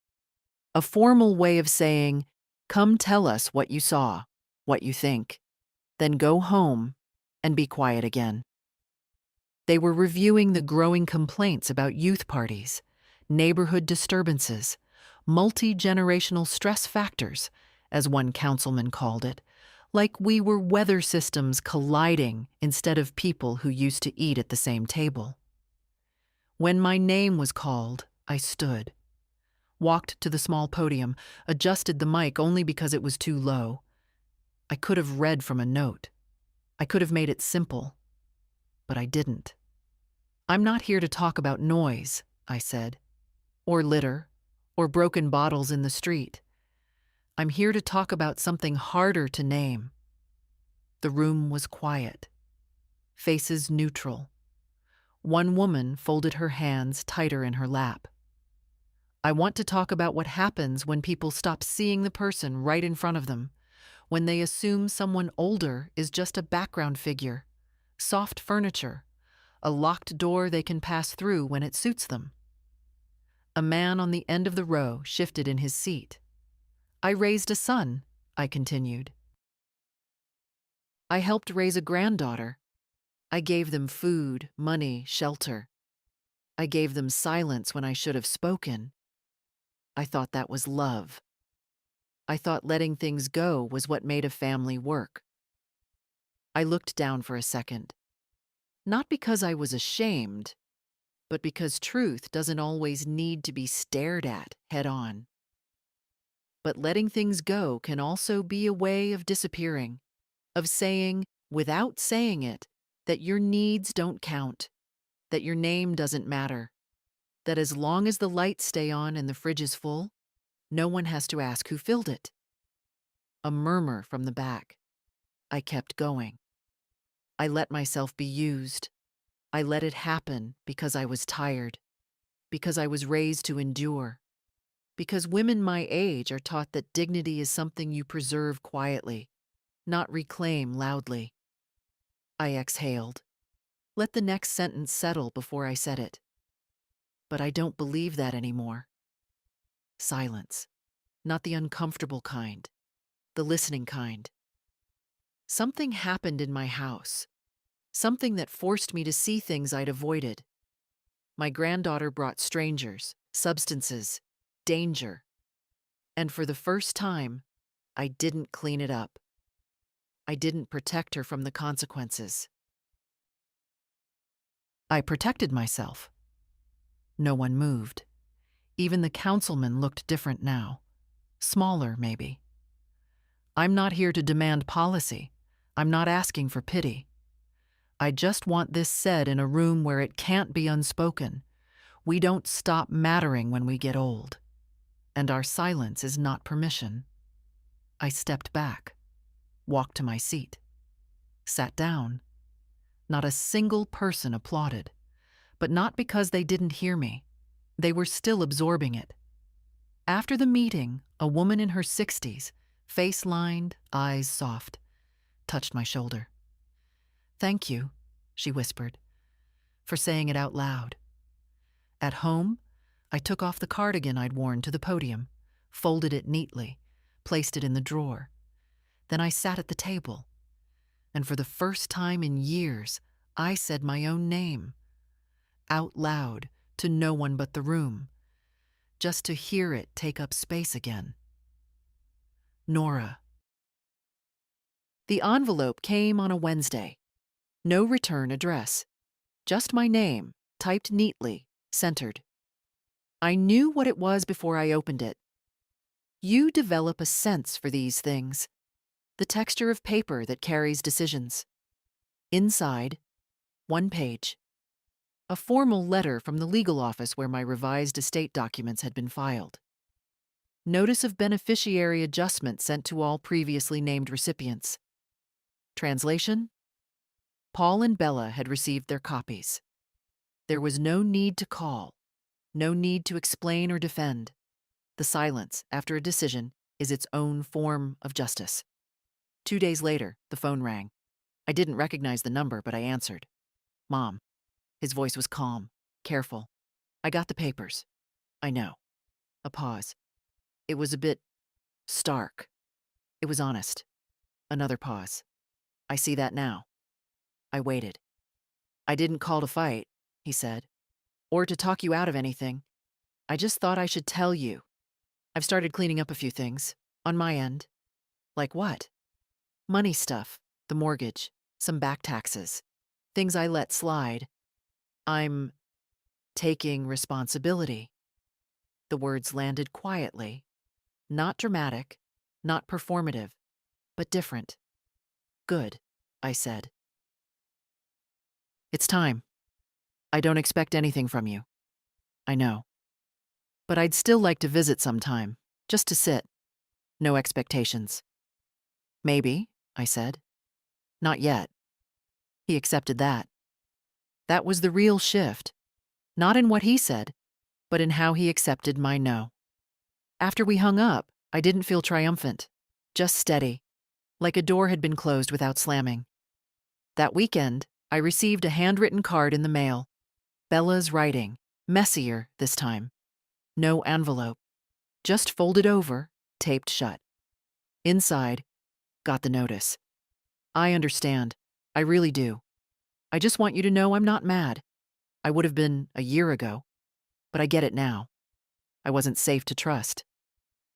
A formal way of saying, come tell us what you saw, what you think, then go home and be quiet again. They were reviewing the growing complaints about youth parties, neighborhood disturbances, multi-generational stress factors, as one councilman called it, like we were weather systems colliding instead of people who used to eat at the same table. When my name was called, I stood. Walked to the small podium, adjusted the mic only because it was too low. I could have read from a note. I could have made it simple. But I didn't. I'm not here to talk about noise, I said, or litter, or broken bottles in the street. I'm here to talk about something harder to name. The room was quiet. Faces neutral. One woman folded her hands tighter in her lap. I want to talk about what happens when people stop seeing the person right in front of them, when they assume someone older is just a background figure, soft furniture, a locked door they can pass through when it suits them. A man on the end of the row shifted in his seat. I raised a son, I continued. I helped raise a granddaughter. I gave them food, money, shelter. I gave them silence when I should have spoken. I thought that was love. I thought letting things go was what made a family work. I looked down for a second. Not because I was ashamed, but because truth doesn't always need to be stared at head on. But letting things go can also be a way of disappearing, of saying, without saying it, that your needs don't count, that your name doesn't matter, that as long as the lights stay on and the fridge is full, no one has to ask who filled it. A murmur from the back. I kept going. I let myself be used. I let it happen because I was tired, because I was raised to endure, because women my age are taught that dignity is something you preserve quietly, not reclaim loudly. I exhaled. Let the next sentence settle before I said it. But I don't believe that anymore. Silence. Not the uncomfortable kind, the listening kind. Something happened in my house. Something that forced me to see things I'd avoided. My granddaughter brought strangers, substances, danger. And for the first time, I didn't clean it up. I didn't protect her from the consequences. I protected myself. No one moved. Even the councilman looked different now. Smaller, maybe. I'm not here to demand policy. I'm not asking for pity. I just want this said in a room where it can't be unspoken. We don't stop mattering when we get old. And our silence is not permission. I stepped back, walked to my seat, sat down. Not a single person applauded, but not because they didn't hear me. They were still absorbing it. After the meeting, a woman in her 60s, face lined, eyes soft, touched my shoulder. "Thank you," she whispered, for saying it out loud. At home, I took off the cardigan I'd worn to the podium, folded it neatly, placed it in the drawer. Then I sat at the table, and for the first time in years, I said my own name, out loud, to no one but the room, just to hear it take up space again. Nora. The envelope came on a Wednesday. No return address. Just my name, typed neatly, centered. I knew what it was before I opened it. You develop a sense for these things, the texture of paper that carries decisions. Inside, one page. A formal letter from the legal office where my revised estate documents had been filed. Notice of beneficiary adjustment sent to all previously named recipients. Translation: Paul and Bella had received their copies. There was no need to call, no need to explain or defend. The silence after a decision is its own form of justice. 2 days later, the phone rang. I didn't recognize the number, but I answered. Mom. His voice was calm, careful. I got the papers. I know. A pause. It was a bit stark. It was honest. Another pause. I see that now. I waited. I didn't call to fight, he said, or to talk you out of anything. I just thought I should tell you. I've started cleaning up a few things, on my end. Like what? Money stuff, the mortgage, some back taxes, things I let slide. I'm taking responsibility. The words landed quietly, not dramatic, not performative, but different. Good, I said. It's time. I don't expect anything from you. I know. But I'd still like to visit sometime, just to sit. No expectations. Maybe, I said. Not yet. He accepted that. That was the real shift. Not in what he said, but in how he accepted my no. After we hung up, I didn't feel triumphant, just steady, like a door had been closed without slamming. That weekend, I received a handwritten card in the mail. Bella's writing, messier this time. No envelope, just folded over, taped shut. Inside, got the notice. I understand. I really do. I just want you to know I'm not mad. I would have been a year ago, but I get it now. I wasn't safe to trust.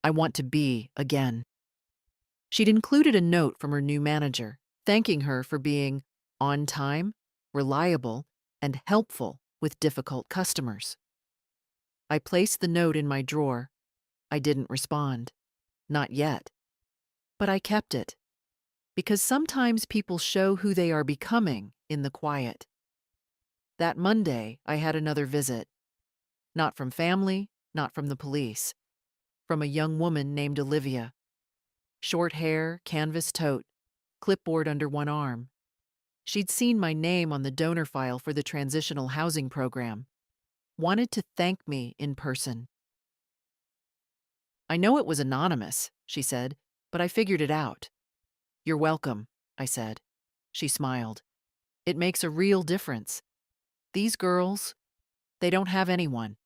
I want to be again. She'd included a note from her new manager, thanking her for being on time, reliable, and helpful with difficult customers. I placed the note in my drawer. I didn't respond. Not yet. But I kept it. because sometimes people show who they are becoming in the quiet. That Monday, I had another visit. Not from family, not from the police. From a young woman named Olivia. Short hair, canvas tote, clipboard under one arm. She'd seen my name on the donor file for the transitional housing program. Wanted to thank me in person. "I know it was anonymous," she said, "but I figured it out." "You're welcome," I said. She smiled. "It makes a real difference. These girls, they don't have anyone.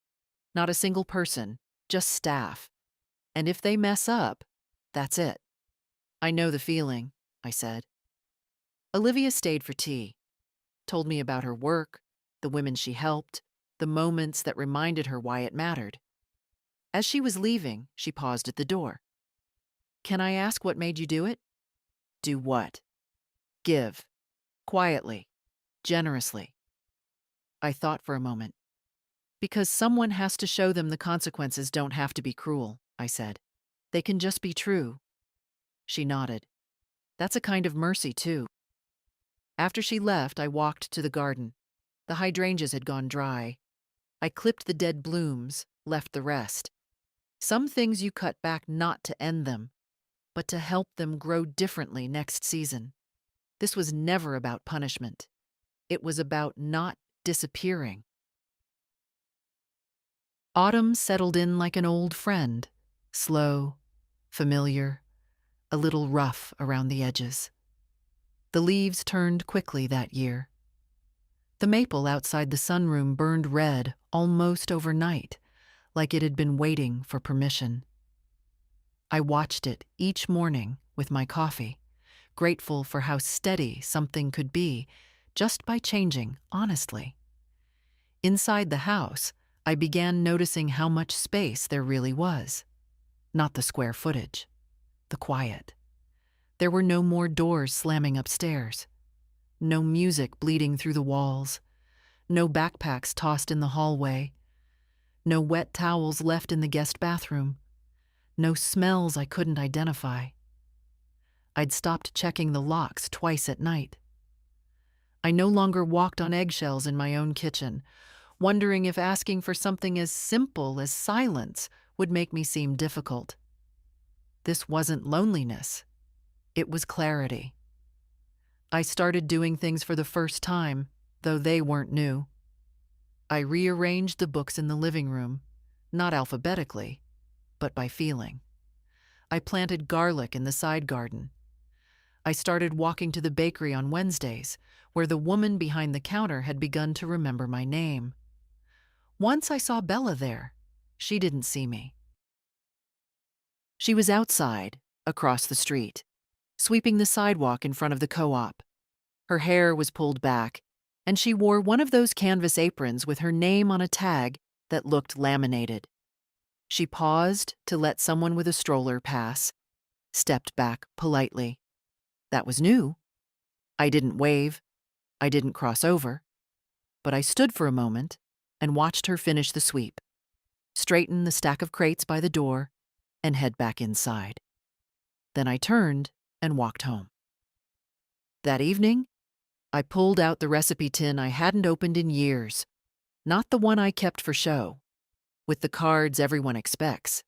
Not a single person, just staff. And if they mess up, that's it." "I know the feeling," I said. Olivia stayed for tea, told me about her work, the women she helped, the moments that reminded her why it mattered. As she was leaving, she paused at the door. "Can I ask what made you do it?" "Do what?" "Give. Quietly. Generously." I thought for a moment. "Because someone has to show them the consequences don't have to be cruel," I said. "They can just be true." She nodded. "That's a kind of mercy, too." After she left, I walked to the garden. The hydrangeas had gone dry. I clipped the dead blooms, left the rest. Some things you cut back not to end them, but to help them grow differently next season. This was never about punishment. It was about not disappearing. Autumn settled in like an old friend, slow, familiar, a little rough around the edges. The leaves turned quickly that year. The maple outside the sunroom burned red almost overnight, like it had been waiting for permission. I watched it each morning with my coffee, grateful for how steady something could be just by changing honestly. Inside the house, I began noticing how much space there really was. Not the square footage, the quiet. There were no more doors slamming upstairs, no music bleeding through the walls, no backpacks tossed in the hallway, no wet towels left in the guest bathroom, no smells I couldn't identify. I'd stopped checking the locks twice at night. I no longer walked on eggshells in my own kitchen, wondering if asking for something as simple as silence would make me seem difficult. This wasn't loneliness. It was clarity. I started doing things for the first time, though they weren't new. I rearranged the books in the living room, not alphabetically, but by feeling. I planted garlic in the side garden. I started walking to the bakery on Wednesdays, where the woman behind the counter had begun to remember my name. Once I saw Bella there. She didn't see me. She was outside, across the street, sweeping the sidewalk in front of the co-op. Her hair was pulled back, and she wore one of those canvas aprons with her name on a tag that looked laminated. She paused to let someone with a stroller pass, stepped back politely. That was new. I didn't wave. I didn't cross over. But I stood for a moment and watched her finish the sweep, straighten the stack of crates by the door, and head back inside. Then I turned and walked home. That evening, I pulled out the recipe tin I hadn't opened in years, not the one I kept for show, with the cards everyone expects: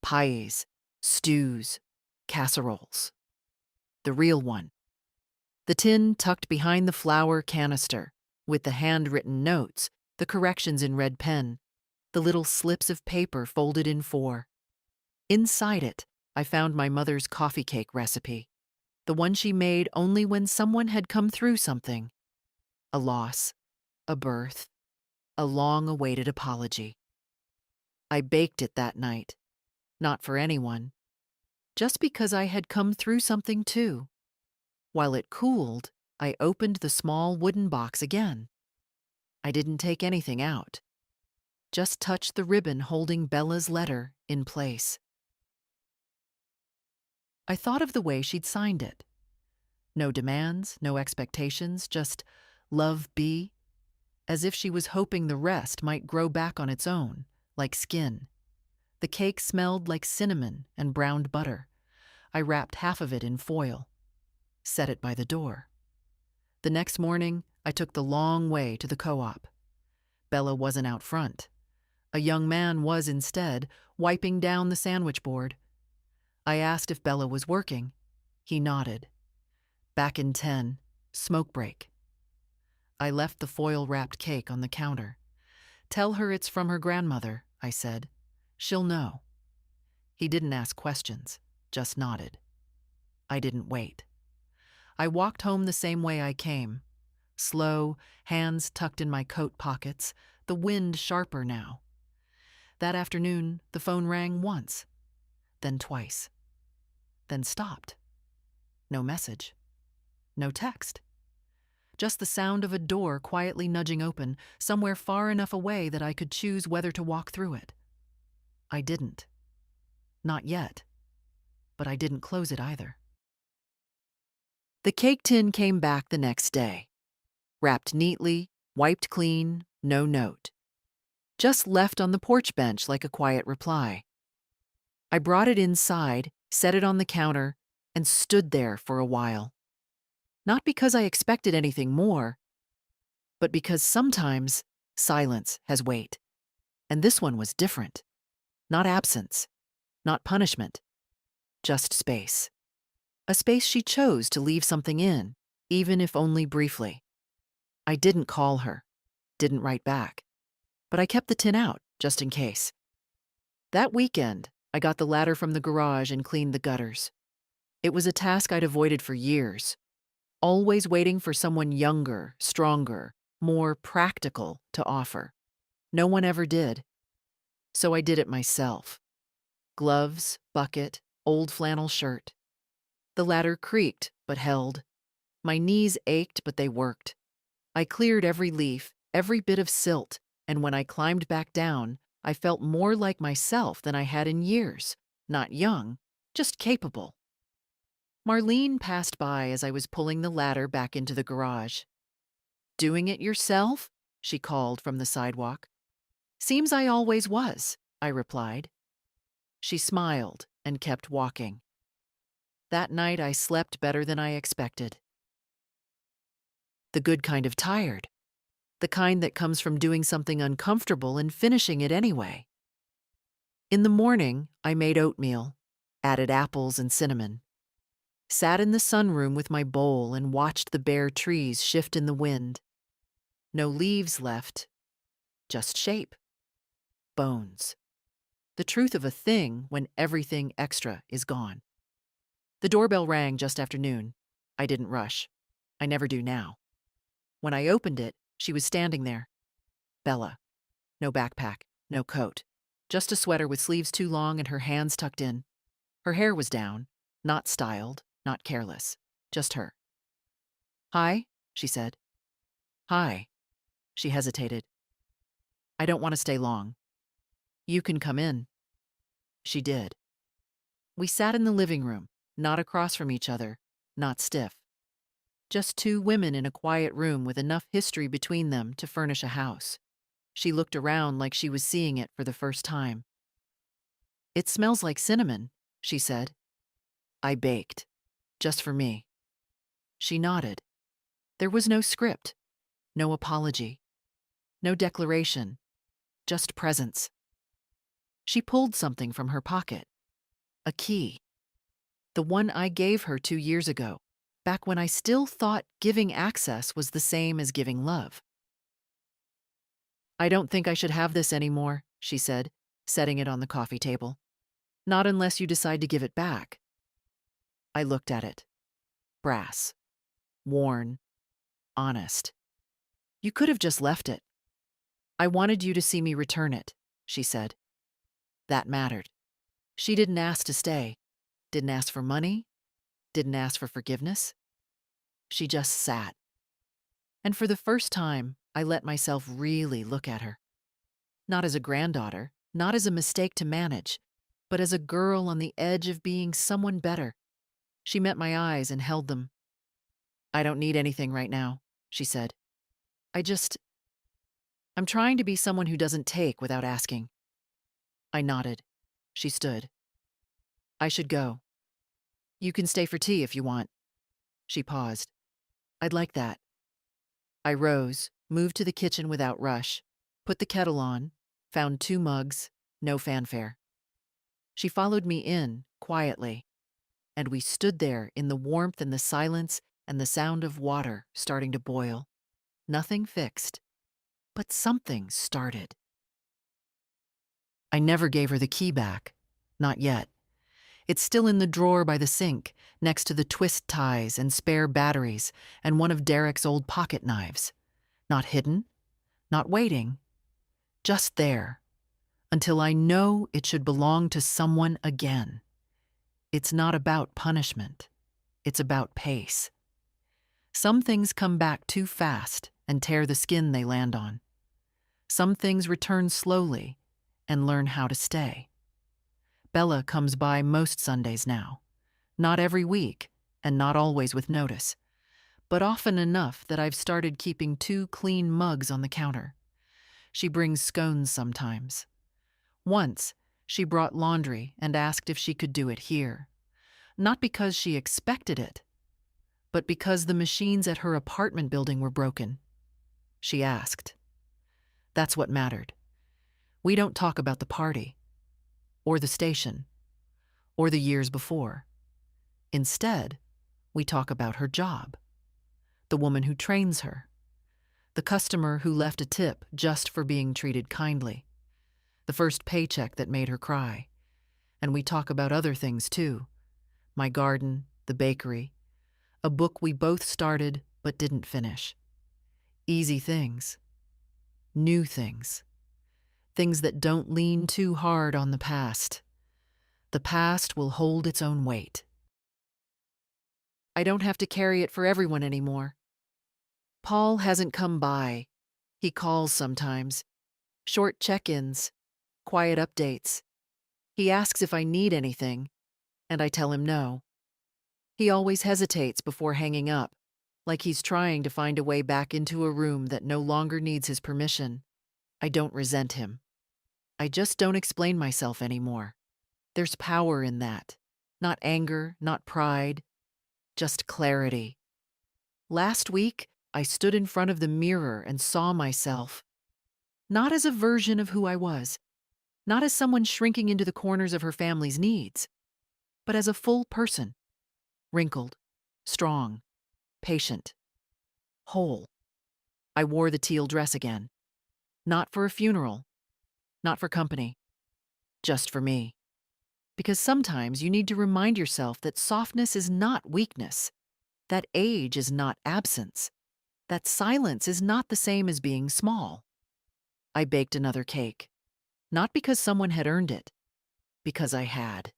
pies, stews, casseroles. The real one. The tin tucked behind the flour canister, with the handwritten notes, the corrections in red pen, the little slips of paper folded in 4. Inside it, I found my mother's coffee cake recipe, the one she made only when someone had come through something: a loss, a birth, a long-awaited apology. I baked it that night, not for anyone, just because I had come through something too. While it cooled, I opened the small wooden box again. I didn't take anything out, just touched the ribbon holding Bella's letter in place. I thought of the way she'd signed it. No demands, no expectations, just "Love B," as if she was hoping the rest might grow back on its own, like skin. The cake smelled like cinnamon and browned butter. I wrapped half of it in foil. set it by the door. The next morning, I took the long way to the co-op. Bella wasn't out front. A young man was instead, wiping down the sandwich board. I asked if Bella was working. He nodded. Back in 10, smoke break. I left the foil-wrapped cake on the counter. Tell her it's from her grandmother, I said. She'll know. He didn't ask questions, just nodded. I didn't wait. I walked home the same way I came. Slow, hands tucked in my coat pockets, the wind sharper now. That afternoon, the phone rang once, then twice, then stopped. No message. No text. Just the sound of a door quietly nudging open, somewhere far enough away that I could choose whether to walk through it. I didn't. Not yet. But I didn't close it either. The cake tin came back the next day. Wrapped neatly, wiped clean, no note. Just left on the porch bench like a quiet reply. I brought it inside, set it on the counter, and stood there for a while. Not because I expected anything more, but because sometimes silence has weight. And this one was different. Not absence, not punishment, just space. A space she chose to leave something in, even if only briefly. I didn't call her, didn't write back, but I kept the tin out, just in case. That weekend, I got the ladder from the garage and cleaned the gutters. It was a task I'd avoided for years, always waiting for someone younger, stronger, more practical to offer. No one ever did. So I did it myself. Gloves, bucket, old flannel shirt. The ladder creaked, but held. My knees ached, but they worked. I cleared every leaf, every bit of silt, and when I climbed back down, I felt more like myself than I had in years. Not young, just capable. Marlene passed by as I was pulling the ladder back into the garage. "Doing it yourself?" she called from the sidewalk. "Seems I always was," I replied. She smiled and kept walking. That night I slept better than I expected. The good kind of tired. The kind that comes from doing something uncomfortable and finishing it anyway. In the morning, I made oatmeal, added apples and cinnamon. Sat in the sunroom with my bowl and watched the bare trees shift in the wind. No leaves left, just shape. Bones. The truth of a thing when everything extra is gone. The doorbell rang just after noon. I didn't rush. I never do now. When I opened it, she was standing there. Bella. No backpack, no coat. Just a sweater with sleeves too long and her hands tucked in. Her hair was down, not styled, not careless. Just her. "Hi," she said. "Hi." She hesitated. "I don't want to stay long." "You can come in." She did. We sat in the living room, not across from each other, not stiff. Just two women in a quiet room with enough history between them to furnish a house. She looked around like she was seeing it for the first time. "It smells like cinnamon," she said. "I baked. Just for me." She nodded. There was no script, no apology, no declaration, just presence. She pulled something from her pocket. A key. The one I gave her 2 years ago, back when I still thought giving access was the same as giving love. "I don't think I should have this anymore," she said, setting it on the coffee table. "Not unless you decide to give it back." I looked at it. Brass. Worn. Honest. "You could have just left it." "I wanted you to see me return it," she said. That mattered. She didn't ask to stay. Didn't ask for money. Didn't ask for forgiveness. She just sat. And for the first time, I let myself really look at her. Not as a granddaughter, not as a mistake to manage, but as a girl on the edge of being someone better. She met my eyes and held them. "I don't need anything right now," she said. I'm trying to be someone who doesn't take without asking." I nodded. She stood. "I should go. You can stay for tea if you want." She paused. I'd like that. I rose, moved to the kitchen without rush, put the kettle on, found 2 mugs, no fanfare. She followed me in, quietly, and we stood there in the warmth and the silence and the sound of water starting to boil. Nothing fixed, but something started. I never gave her the key back. Not yet. It's still in the drawer by the sink, next to the twist ties and spare batteries and one of Derek's old pocket knives. Not hidden, not waiting, just there, until I know it should belong to someone again. It's not about punishment. It's about pace. Some things come back too fast and tear the skin they land on. Some things return slowly and learn how to stay. Bella comes by most Sundays now. Not every week, and not always with notice, but often enough that I've started keeping 2 clean mugs on the counter. She brings scones sometimes. Once, she brought laundry and asked if she could do it here. Not because she expected it, but because the machines at her apartment building were broken. She asked. That's what mattered. We don't talk about the party, or the station, or the years before. Instead, we talk about her job, the woman who trains her, the customer who left a tip just for being treated kindly, the first paycheck that made her cry. And we talk about other things too. My garden, the bakery, a book we both started but didn't finish. Easy things. New things. Things that don't lean too hard on the past. The past will hold its own weight. I don't have to carry it for everyone anymore. Paul hasn't come by. He calls sometimes. Short check-ins, quiet updates. He asks if I need anything, and I tell him no. He always hesitates before hanging up, like he's trying to find a way back into a room that no longer needs his permission. I don't resent him. I just don't explain myself anymore. There's power in that. Not anger, not pride, just clarity. Last week, I stood in front of the mirror and saw myself, not as a version of who I was, not as someone shrinking into the corners of her family's needs, but as a full person, wrinkled, strong, patient, whole. I wore the teal dress again, not for a funeral, not for company, just for me. Because sometimes you need to remind yourself that softness is not weakness, that age is not absence, that silence is not the same as being small. I baked another cake, not because someone had earned it, because I had.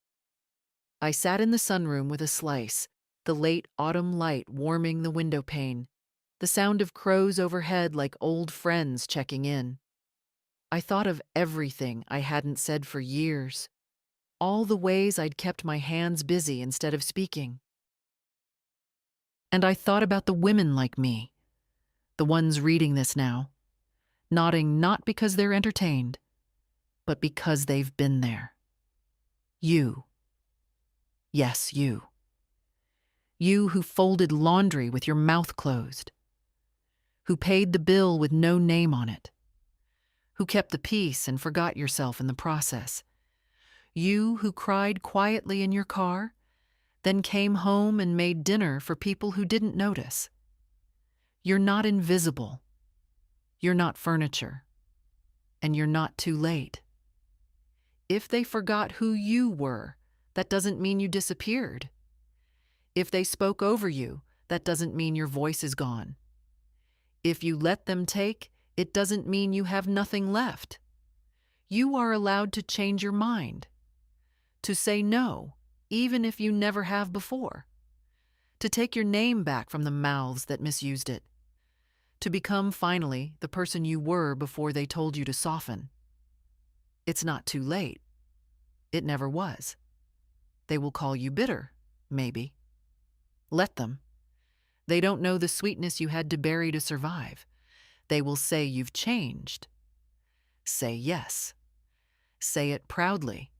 I sat in the sunroom with a slice, the late autumn light warming the window pane, the sound of crows overhead like old friends checking in. I thought of everything I hadn't said for years, all the ways I'd kept my hands busy instead of speaking. And I thought about the women like me, the ones reading this now, nodding not because they're entertained, but because they've been there. You. Yes, you. You who folded laundry with your mouth closed, who paid the bill with no name on it, who kept the peace and forgot yourself in the process. You who cried quietly in your car, then came home and made dinner for people who didn't notice. You're not invisible. You're not furniture. And you're not too late. If they forgot who you were, that doesn't mean you disappeared. If they spoke over you, that doesn't mean your voice is gone. If you let them take, it doesn't mean you have nothing left. You are allowed to change your mind, to say no, even if you never have before, to take your name back from the mouths that misused it, to become finally the person you were before they told you to soften. It's not too late. It never was. They will call you bitter, maybe. Let them. They don't know the sweetness you had to bury to survive. They will say you've changed. Say yes. Say it proudly.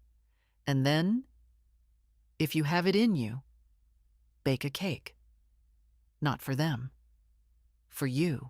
And then, if you have it in you, bake a cake. Not for them. For you.